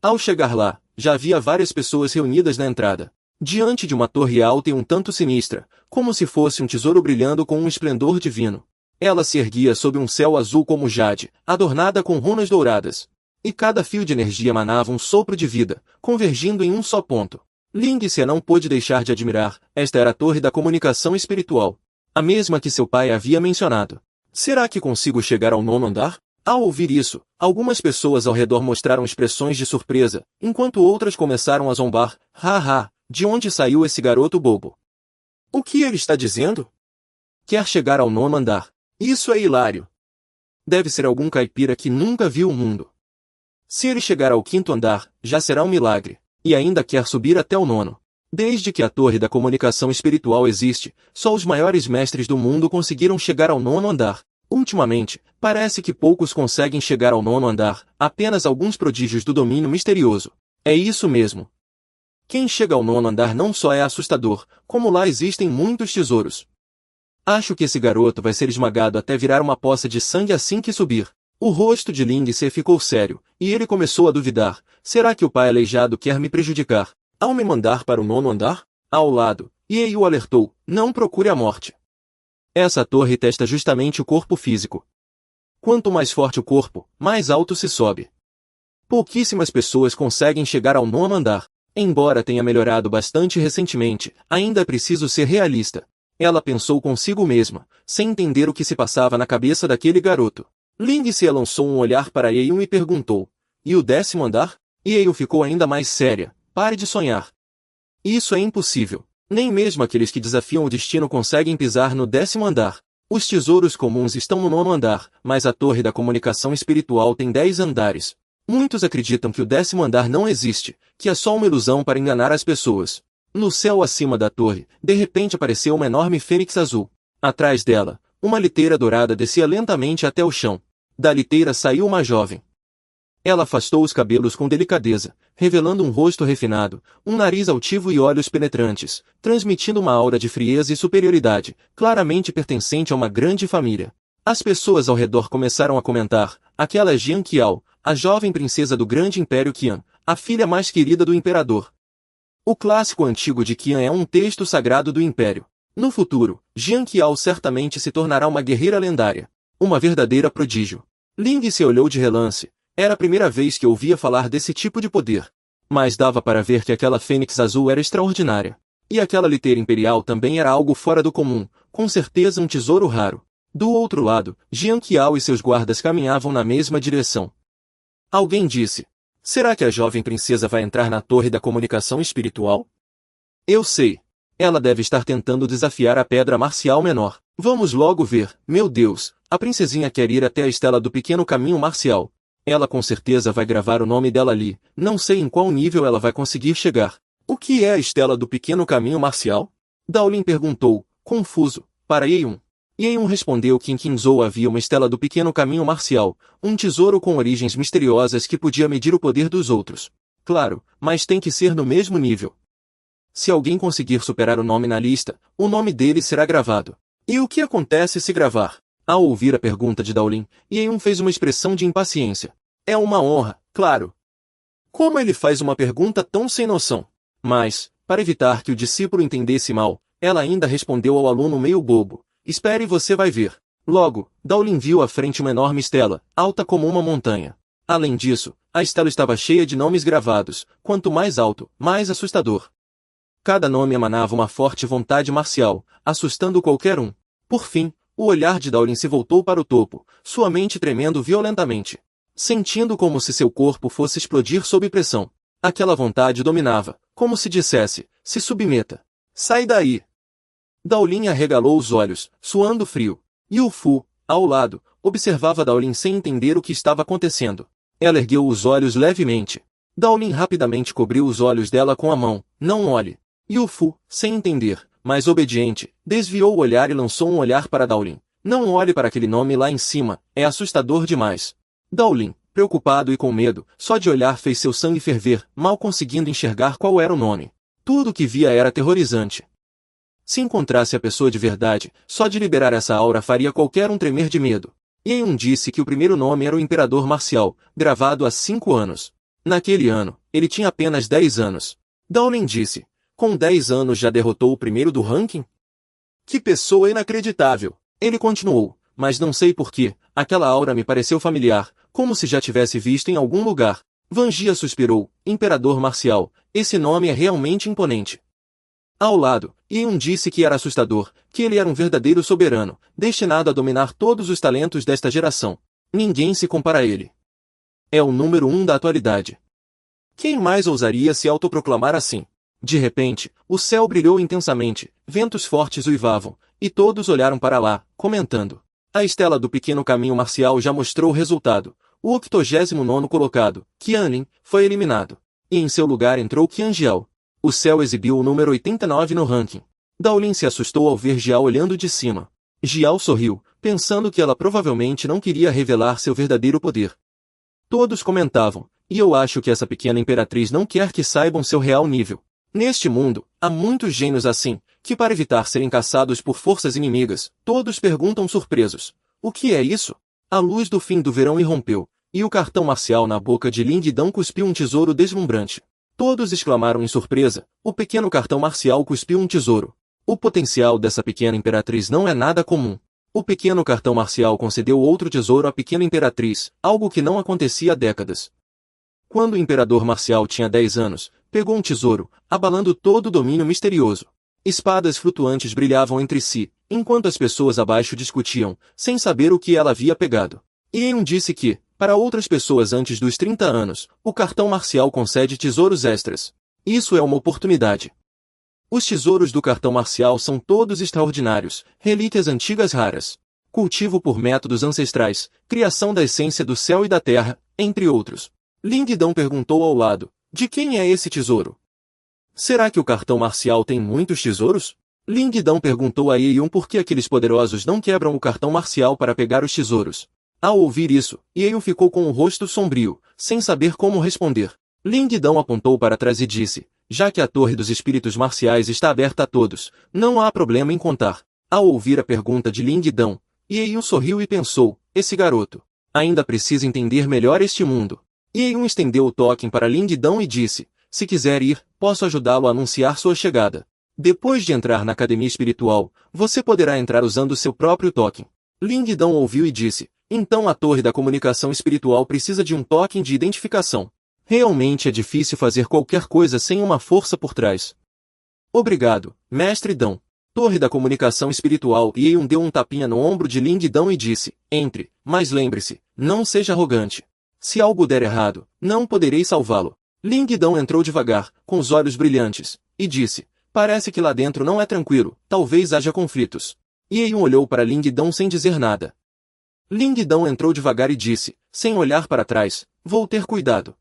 Ao chegar lá, já havia várias pessoas reunidas na entrada. Diante de uma torre alta e um tanto sinistra, como se fosse um tesouro brilhando com um esplendor divino. Ela se erguia sob um céu azul como jade, adornada com runas douradas. E cada fio de energia emanava um sopro de vida, convergindo em um só ponto. Ling Se não pôde deixar de admirar, esta era a torre da comunicação espiritual. A mesma que seu pai havia mencionado. Será que consigo chegar ao 9º andar? Ao ouvir isso, algumas pessoas ao redor mostraram expressões de surpresa, enquanto outras começaram a zombar. Haha, de onde saiu esse garoto bobo? O que ele está dizendo? Quer chegar ao 9º andar? Isso é hilário. Deve ser algum caipira que nunca viu o mundo. Se ele chegar ao 5º andar, já será um milagre. E ainda quer subir até o 9º. Desde que a torre da comunicação espiritual existe, só os maiores mestres do mundo conseguiram chegar ao 9º andar. Ultimamente, parece que poucos conseguem chegar ao 9º andar, apenas alguns prodígios do domínio misterioso. É isso mesmo. Quem chega ao 9º andar não só é assustador, como lá existem muitos tesouros. Acho que esse garoto vai ser esmagado até virar uma poça de sangue assim que subir. O rosto de Ling Se ficou sério, e ele começou a duvidar. Será que o pai aleijado quer me prejudicar, ao me mandar para o 9º andar? Ao lado, Ye o alertou: não procure a morte. Essa torre testa justamente o corpo físico. Quanto mais forte o corpo, mais alto se sobe. Pouquíssimas pessoas conseguem chegar ao 9º andar. Embora tenha melhorado bastante recentemente, ainda é preciso ser realista. Ela pensou consigo mesma, sem entender o que se passava na cabeça daquele garoto. Lindsay lançou um olhar para Yeon e perguntou, e o 10º andar? Yeon ficou ainda mais séria, pare de sonhar. Isso é impossível. Nem mesmo aqueles que desafiam o destino conseguem pisar no 10º andar. Os tesouros comuns estão no 9º andar, mas a torre da comunicação espiritual tem 10 andares. Muitos acreditam que o 10º andar não existe, que é só uma ilusão para enganar as pessoas. No céu acima da torre, de repente apareceu uma enorme fênix azul. Atrás dela, uma liteira dourada descia lentamente até o chão. Da liteira saiu uma jovem. Ela afastou os cabelos com delicadeza, revelando um rosto refinado, um nariz altivo e olhos penetrantes, transmitindo uma aura de frieza e superioridade, claramente pertencente a uma grande família. As pessoas ao redor começaram a comentar, aquela é Jian Qiao, a jovem princesa do grande Império Qian, a filha mais querida do imperador. O clássico antigo de Qian é um texto sagrado do Império. No futuro, Jian Qiao certamente se tornará uma guerreira lendária. Uma verdadeira prodígio. Lindsay olhou de relance. Era a primeira vez que ouvia falar desse tipo de poder. Mas dava para ver que aquela fênix azul era extraordinária. E aquela liteira imperial também era algo fora do comum, com certeza um tesouro raro. Do outro lado, Jian Qiao e seus guardas caminhavam na mesma direção. Alguém disse, será que a jovem princesa vai entrar na torre da comunicação espiritual? Eu sei. Ela deve estar tentando desafiar a pedra marcial menor. Vamos logo ver. Meu Deus, a princesinha quer ir até a estela do pequeno caminho marcial. Ela com certeza vai gravar o nome dela ali. Não sei em qual nível ela vai conseguir chegar. O que é a estela do pequeno caminho marcial? Daolin perguntou, confuso, para Yeon. Yeon respondeu que em Qinzhou havia uma estela do pequeno caminho marcial, um tesouro com origens misteriosas que podia medir o poder dos outros. Claro, mas tem que ser no mesmo nível. Se alguém conseguir superar o nome na lista, o nome dele será gravado. E o que acontece se gravar? Ao ouvir a pergunta de Daolin, Yeon fez uma expressão de impaciência. É uma honra, claro. Como ele faz uma pergunta tão sem noção? Mas, para evitar que o discípulo entendesse mal, ela ainda respondeu ao aluno meio bobo. Espere e você vai ver. Logo, Daolin viu à frente uma enorme estela, alta como uma montanha. Além disso, a estela estava cheia de nomes gravados, quanto mais alto, mais assustador. Cada nome emanava uma forte vontade marcial, assustando qualquer um. Por fim, o olhar de Daolin se voltou para o topo, sua mente tremendo violentamente. Sentindo como se seu corpo fosse explodir sob pressão. Aquela vontade dominava, como se dissesse, se submeta. Sai daí! Daolin arregalou os olhos, suando frio. Yu Fu, ao lado, observava Daolin sem entender o que estava acontecendo. Ela ergueu os olhos levemente. Daolin rapidamente cobriu os olhos dela com a mão. Não olhe. Yu Fu, sem entender, mas obediente, desviou o olhar e lançou um olhar para Daolin. Não olhe para aquele nome lá em cima, é assustador demais. Daolin, preocupado e com medo, só de olhar fez seu sangue ferver, mal conseguindo enxergar qual era o nome. Tudo o que via era aterrorizante. Se encontrasse a pessoa de verdade, só de liberar essa aura faria qualquer um tremer de medo. Yeon disse que o primeiro nome era o Imperador Marcial, gravado há 5 anos. Naquele ano, ele tinha apenas 10 anos. Daolin disse, com 10 anos já derrotou o primeiro do ranking? Que pessoa inacreditável! Ele continuou, mas não sei porquê, aquela aura me pareceu familiar, como se já tivesse visto em algum lugar. Van Jia suspirou, Imperador Marcial, esse nome é realmente imponente. Ao lado, Yeon disse que era assustador, que ele era um verdadeiro soberano, destinado a dominar todos os talentos desta geração. Ninguém se compara a ele. É o número 1 da atualidade. Quem mais ousaria se autoproclamar assim? De repente, o céu brilhou intensamente, ventos fortes uivavam, e todos olharam para lá, comentando. A estela do pequeno caminho marcial já mostrou o resultado. O 89º colocado, Qianlin, foi eliminado. E em seu lugar entrou Qian Jiao. O céu exibiu o número 89 no ranking. Daolin se assustou ao ver Jiao olhando de cima. Jiao sorriu, pensando que ela provavelmente não queria revelar seu verdadeiro poder. Todos comentavam, e eu acho que essa pequena imperatriz não quer que saibam seu real nível. Neste mundo, há muitos gênios assim, que para evitar serem caçados por forças inimigas, todos perguntam surpresos. O que é isso? A luz do fim do verão irrompeu, e o cartão marcial na boca de Ling Dão cuspiu um tesouro deslumbrante. Todos exclamaram em surpresa, o pequeno cartão marcial cuspiu um tesouro. O potencial dessa pequena imperatriz não é nada comum. O pequeno cartão marcial concedeu outro tesouro à pequena imperatriz, algo que não acontecia há décadas. Quando o imperador marcial tinha 10 anos, pegou um tesouro, abalando todo o domínio misterioso. Espadas flutuantes brilhavam entre si, enquanto as pessoas abaixo discutiam, sem saber o que ela havia pegado. Yeon disse que, para outras pessoas antes dos 30 anos, o cartão marcial concede tesouros extras. Isso é uma oportunidade. Os tesouros do cartão marcial são todos extraordinários, relíquias antigas raras. Cultivo por métodos ancestrais, criação da essência do céu e da terra, entre outros. Lingdão perguntou ao lado, de quem é esse tesouro? Será que o cartão marcial tem muitos tesouros? Lingdão perguntou a Yeon por que aqueles poderosos não quebram o cartão marcial para pegar os tesouros. Ao ouvir isso, Yeon ficou com o rosto sombrio, sem saber como responder. Lingdão apontou para trás e disse, já que a torre dos espíritos marciais está aberta a todos, não há problema em contar. Ao ouvir a pergunta de Lingdão, Yeon sorriu e pensou, esse garoto ainda precisa entender melhor este mundo. Yeon estendeu o token para Lingdão e disse, se quiser ir, posso ajudá-lo a anunciar sua chegada. Depois de entrar na academia espiritual, você poderá entrar usando seu próprio token. Lingdão ouviu e disse, então a torre da comunicação espiritual precisa de um token de identificação. Realmente é difícil fazer qualquer coisa sem uma força por trás. Obrigado, mestre Dão. Torre da comunicação espiritual. Yeon deu um tapinha no ombro de Lingdão e disse, entre, mas lembre-se, não seja arrogante. Se algo der errado, não poderei salvá-lo. Lingdão entrou devagar, com os olhos brilhantes, e disse, parece que lá dentro não é tranquilo, talvez haja conflitos. Yeon olhou para Lingdão sem dizer nada. Lingdão entrou devagar e disse, sem olhar para trás, vou ter cuidado.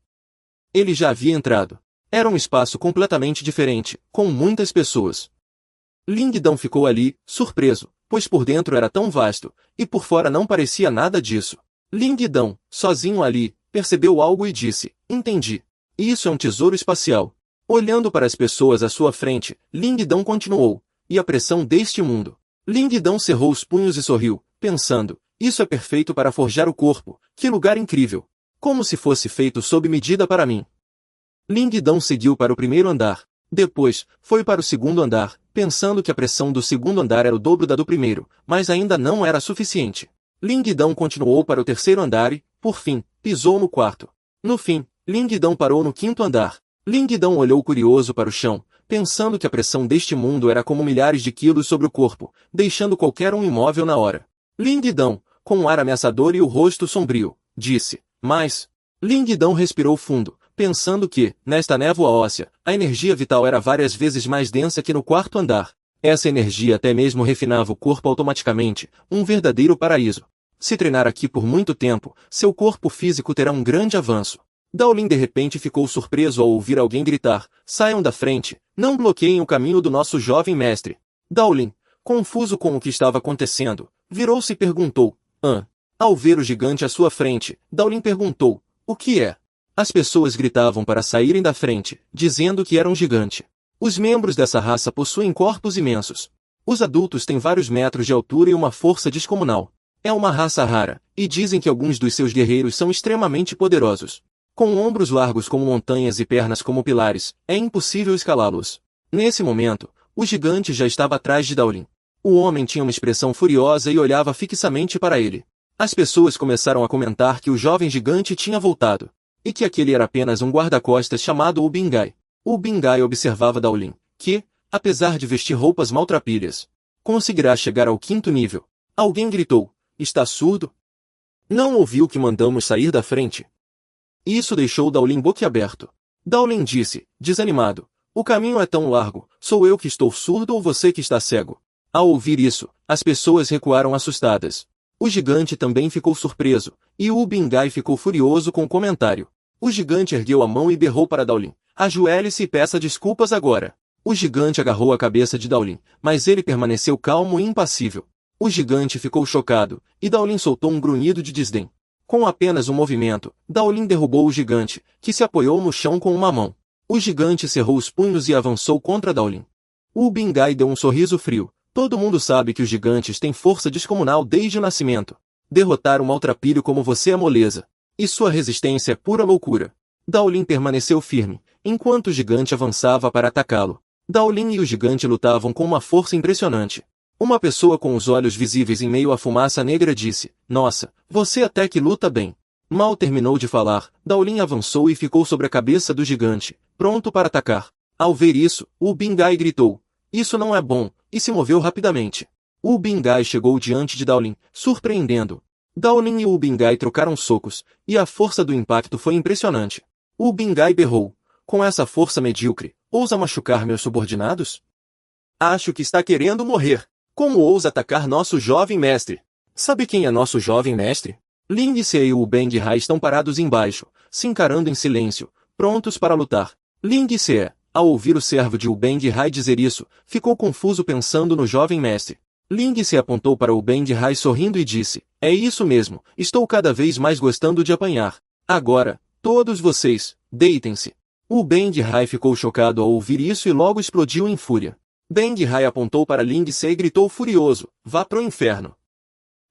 Ele já havia entrado. Era um espaço completamente diferente, com muitas pessoas. Lingdão ficou ali, surpreso, pois por dentro era tão vasto, e por fora não parecia nada disso. Lingdão, sozinho ali, percebeu algo e disse, entendi. Isso é um tesouro espacial. Olhando para as pessoas à sua frente, Lingdão continuou, e a pressão deste mundo. Lingdão cerrou os punhos e sorriu, pensando, isso é perfeito para forjar o corpo, que lugar incrível. Como se fosse feito sob medida para mim. Lingdão seguiu para o primeiro andar. Depois, foi para o segundo andar, pensando que a pressão do segundo andar era o dobro da do primeiro, mas ainda não era suficiente. Lingdão continuou para o terceiro andar e, por fim, pisou no quarto. No fim, Lingdão parou no quinto andar. Lingdão olhou curioso para o chão, pensando que a pressão deste mundo era como milhares de quilos sobre o corpo, deixando qualquer um imóvel na hora. Lingdão, com um ar ameaçador e o rosto sombrio, disse, mas... Lingdão respirou fundo, pensando que, nesta névoa óssea, a energia vital era várias vezes mais densa que no quarto andar. Essa energia até mesmo refinava o corpo automaticamente, um verdadeiro paraíso. Se treinar aqui por muito tempo, seu corpo físico terá um grande avanço. Daolin de repente ficou surpreso ao ouvir alguém gritar, saiam da frente, não bloqueiem o caminho do nosso jovem mestre. Daolin, confuso com o que estava acontecendo, virou-se e perguntou, Ao ver o gigante à sua frente, Daolin perguntou, o que é? As pessoas gritavam para saírem da frente, dizendo que era um gigante. Os membros dessa raça possuem corpos imensos. Os adultos têm vários metros de altura e uma força descomunal. É uma raça rara, e dizem que alguns dos seus guerreiros são extremamente poderosos. Com ombros largos como montanhas e pernas como pilares, é impossível escalá-los. Nesse momento, o gigante já estava atrás de Daolin. O homem tinha uma expressão furiosa e olhava fixamente para ele. As pessoas começaram a comentar que o jovem gigante tinha voltado, e que aquele era apenas um guarda-costas chamado Ubingai. Ubingai observava Daolin, que, apesar de vestir roupas maltrapilhas, conseguirá chegar ao quinto nível. Alguém gritou, está surdo? Não ouviu que mandamos sair da frente? Isso deixou Daolin boquiaberto. Daolin disse, desanimado, o caminho é tão largo, sou eu que estou surdo ou você que está cego? Ao ouvir isso, as pessoas recuaram assustadas. O gigante também ficou surpreso, e o Ubingai ficou furioso com o comentário. O gigante ergueu a mão e berrou para Daolin, ajoelhe-se e peça desculpas agora. O gigante agarrou a cabeça de Daolin, mas ele permaneceu calmo e impassível. O gigante ficou chocado, e Daolin soltou um grunhido de desdém. Com apenas um movimento, Daolin derrubou o gigante, que se apoiou no chão com uma mão. O gigante cerrou os punhos e avançou contra Daolin. O Ubingai deu um sorriso frio. Todo mundo sabe que os gigantes têm força descomunal desde o nascimento. Derrotar um maltrapilho como você é moleza. E sua resistência é pura loucura. Daolin permaneceu firme, enquanto o gigante avançava para atacá-lo. Daolin e o gigante lutavam com uma força impressionante. Uma pessoa com os olhos visíveis em meio à fumaça negra disse, nossa, você até que luta bem. Mal terminou de falar, Daolin avançou e ficou sobre a cabeça do gigante, pronto para atacar. Ao ver isso, o Ubingai gritou, Isso não é bom, e se moveu rapidamente. O Bingai chegou diante de Daolin, surpreendendo. Daolin e o Bingai trocaram socos, e a força do impacto foi impressionante. O Bingai berrou. Com essa força medíocre, ousa machucar meus subordinados? Acho que está querendo morrer. Como ousa atacar nosso jovem mestre? Sabe quem é nosso jovem mestre? Ling Se e o Bang Hai estão parados embaixo, se encarando em silêncio, prontos para lutar. Ling Se, ao ouvir o servo de Bang Hai dizer isso, ficou confuso pensando no jovem mestre. Ling Se apontou para o Bang Hai sorrindo e disse, é isso mesmo, estou cada vez mais gostando de apanhar. Agora, todos vocês, deitem-se. O Bang Hai ficou chocado ao ouvir isso e logo explodiu em fúria. Bang Hai apontou para Ling Se e gritou furioso, vá pro inferno.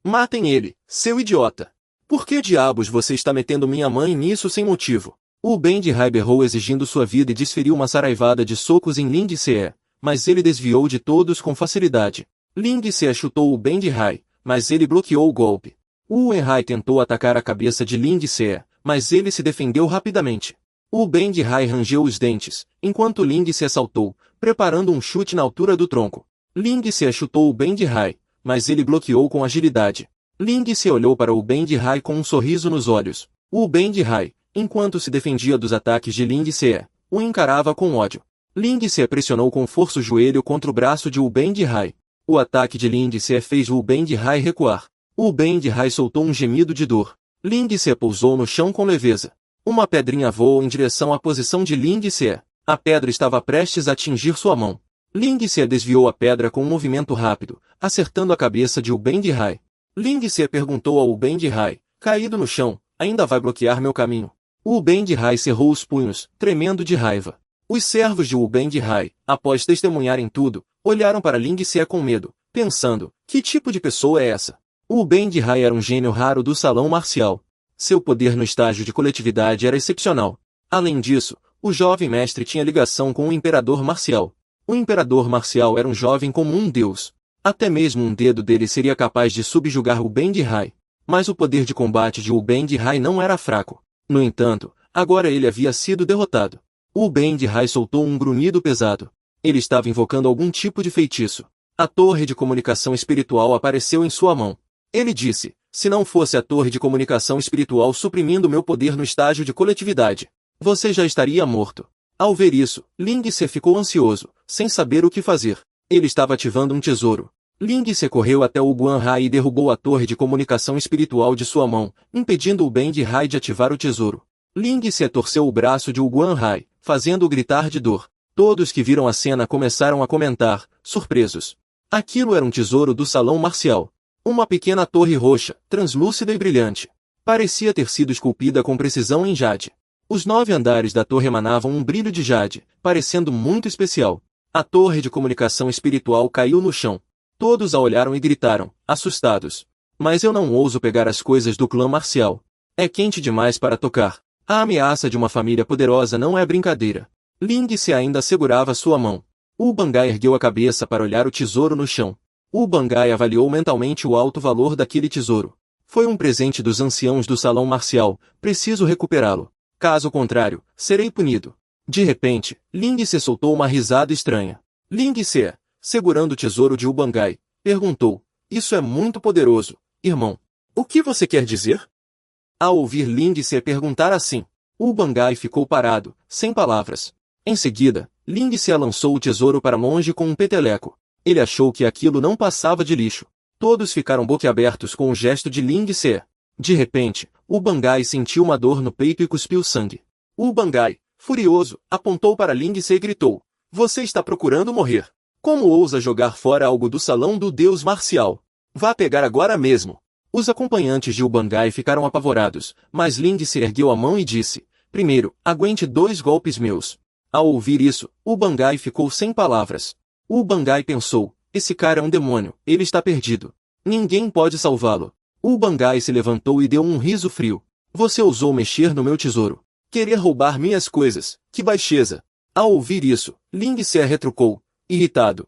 Matem ele, seu idiota. Por que diabos você está metendo minha mãe nisso sem motivo? O Bang Hai berrou exigindo sua vida e desferiu uma saraivada de socos em Ling Se, mas ele desviou de todos com facilidade. Ling Se chutou o Bang Hai, mas ele bloqueou o golpe. O Hai tentou atacar a cabeça de Ling Se, mas ele se defendeu rapidamente. O Bang Hai rangeu os dentes, enquanto Ling Se saltou, preparando um chute na altura do tronco. Ling Se chutou o Bang Hai, mas ele bloqueou com agilidade. Ling Se olhou para o Bang Hai com um sorriso nos olhos. O Bang Hai, enquanto se defendia dos ataques de Ling Se, o encarava com ódio. Ling Se pressionou com força o joelho contra o braço de Bang Hai. O ataque de Ling Se fez o Bang Hai recuar. O Bang Hai soltou um gemido de dor. Ling Se pousou no chão com leveza. Uma pedrinha voou em direção à posição de Ling Se. A pedra estava prestes a atingir sua mão. Ling Se desviou a pedra com um movimento rápido, acertando a cabeça de Bang Hai. Ling Se perguntou ao Bang Hai, caído no chão, ainda vai bloquear meu caminho? O Bang Hai cerrou os punhos, tremendo de raiva. Os servos de Bang Hai, após testemunharem tudo, olharam para Ling Se com medo, pensando, que tipo de pessoa é essa? O Bang Hai era um gênio raro do salão marcial. Seu poder no estágio de coletividade era excepcional. Além disso, o jovem mestre tinha ligação com o imperador marcial. O imperador marcial era um jovem como um deus. Até mesmo um dedo dele seria capaz de subjugar o Bang Hai. Mas o poder de combate de Bang Hai não era fraco. No entanto, agora ele havia sido derrotado. O Bang Hai soltou um grunhido pesado. Ele estava invocando algum tipo de feitiço. A torre de comunicação espiritual apareceu em sua mão. Ele disse, se não fosse a torre de comunicação espiritual suprimindo meu poder no estágio de coletividade, você já estaria morto. Ao ver isso, Ling Se ficou ansioso, sem saber o que fazer. Ele estava ativando um tesouro. Ling Se correu até o Guan Hai e derrubou a torre de comunicação espiritual de sua mão, impedindo o Bang Hai de ativar o tesouro. Ling Se torceu o braço de Guan Hai, fazendo-o gritar de dor. Todos que viram a cena começaram a comentar, surpresos. Aquilo era um tesouro do salão marcial. Uma pequena torre roxa, translúcida e brilhante. Parecia ter sido esculpida com precisão em jade. Os 9 andares da torre emanavam um brilho de jade, parecendo muito especial. A torre de comunicação espiritual caiu no chão. Todos a olharam e gritaram, assustados. Mas eu não ouso pegar as coisas do clã marcial. É quente demais para tocar. A ameaça de uma família poderosa não é brincadeira. Ling Se ainda segurava sua mão. O Bangai ergueu a cabeça para olhar o tesouro no chão. O Bangai avaliou mentalmente o alto valor daquele tesouro. Foi um presente dos anciãos do salão marcial, preciso recuperá-lo. Caso contrário, serei punido. De repente, Ling Se soltou uma risada estranha. Ling Se, segurando o tesouro de Bangai, perguntou, isso é muito poderoso, irmão. O que você quer dizer? Ao ouvir Ling Se perguntar assim, o Bangai ficou parado, sem palavras. Em seguida, Ling Se lançou o tesouro para longe com um peteleco. Ele achou que aquilo não passava de lixo. Todos ficaram boquiabertos com o gesto de Ling Se. De repente, o Bangai sentiu uma dor no peito e cuspiu sangue. O Bangai, furioso, apontou para Ling Se e gritou, você está procurando morrer. Como ousa jogar fora algo do salão do deus marcial? Vá pegar agora mesmo. Os acompanhantes de Bangai ficaram apavorados, mas Ling Se ergueu a mão e disse, primeiro, aguente 2 golpes meus. Ao ouvir isso, o Bangai ficou sem palavras. O Bangai pensou, esse cara é um demônio, ele está perdido. Ninguém pode salvá-lo. O Bangai se levantou e deu um riso frio. Você ousou mexer no meu tesouro. Querer roubar minhas coisas, que baixeza. Ao ouvir isso, Ling Se retrucou, irritado,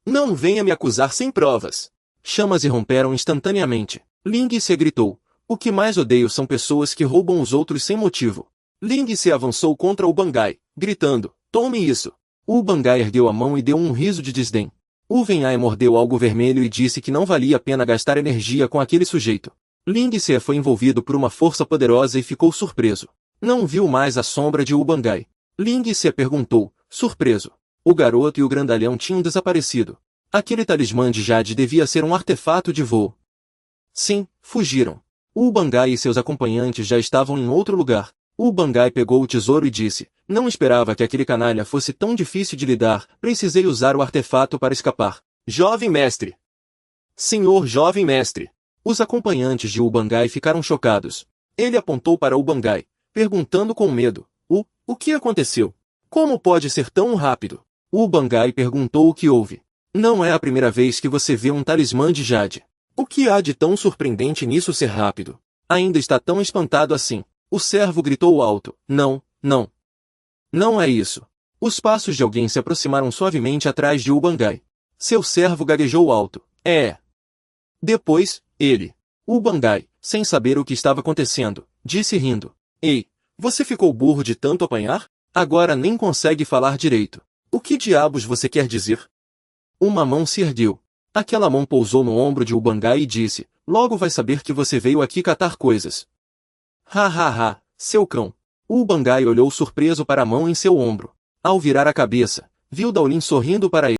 não venha me acusar sem provas. Chamas irromperam instantaneamente. Ling Se gritou, o que mais odeio são pessoas que roubam os outros sem motivo. Ling Se avançou contra o Bangai, gritando, tome isso. O Bangai ergueu a mão e deu um riso de desdém. O Venhai mordeu algo vermelho e disse que não valia a pena gastar energia com aquele sujeito. Ling Se foi envolvido por uma força poderosa e ficou surpreso. Não viu mais a sombra de Bangai. Ling Se perguntou, surpreso. O garoto e o grandalhão tinham desaparecido. Aquele talismã de Jade devia ser um artefato de voo. Sim, fugiram. O Bangai e seus acompanhantes já estavam em outro lugar. O Bangai pegou o tesouro e disse, não esperava que aquele canalha fosse tão difícil de lidar, precisei usar o artefato para escapar. Jovem mestre! Senhor jovem mestre! Os acompanhantes de Bangai ficaram chocados. Ele apontou para Bangai, perguntando com medo, o que aconteceu? Como pode ser tão rápido? Bangai perguntou o que houve. Não é a primeira vez que você vê um talismã de Jade. O que há de tão surpreendente nisso ser rápido? Ainda está tão espantado assim. O servo gritou alto, não, não. Não é isso. Os passos de alguém se aproximaram suavemente atrás de Bangai. Seu servo gaguejou alto, é. Depois, ele. Bangai, sem saber o que estava acontecendo, disse rindo, ei, você ficou burro de tanto apanhar? Agora nem consegue falar direito. O que diabos você quer dizer? Uma mão se ergueu. Aquela mão pousou no ombro de Bangai e disse, logo vai saber que você veio aqui catar coisas. Ha ha ha, seu cão. Bangai olhou surpreso para a mão em seu ombro. Ao virar a cabeça, viu Daolin sorrindo para ele.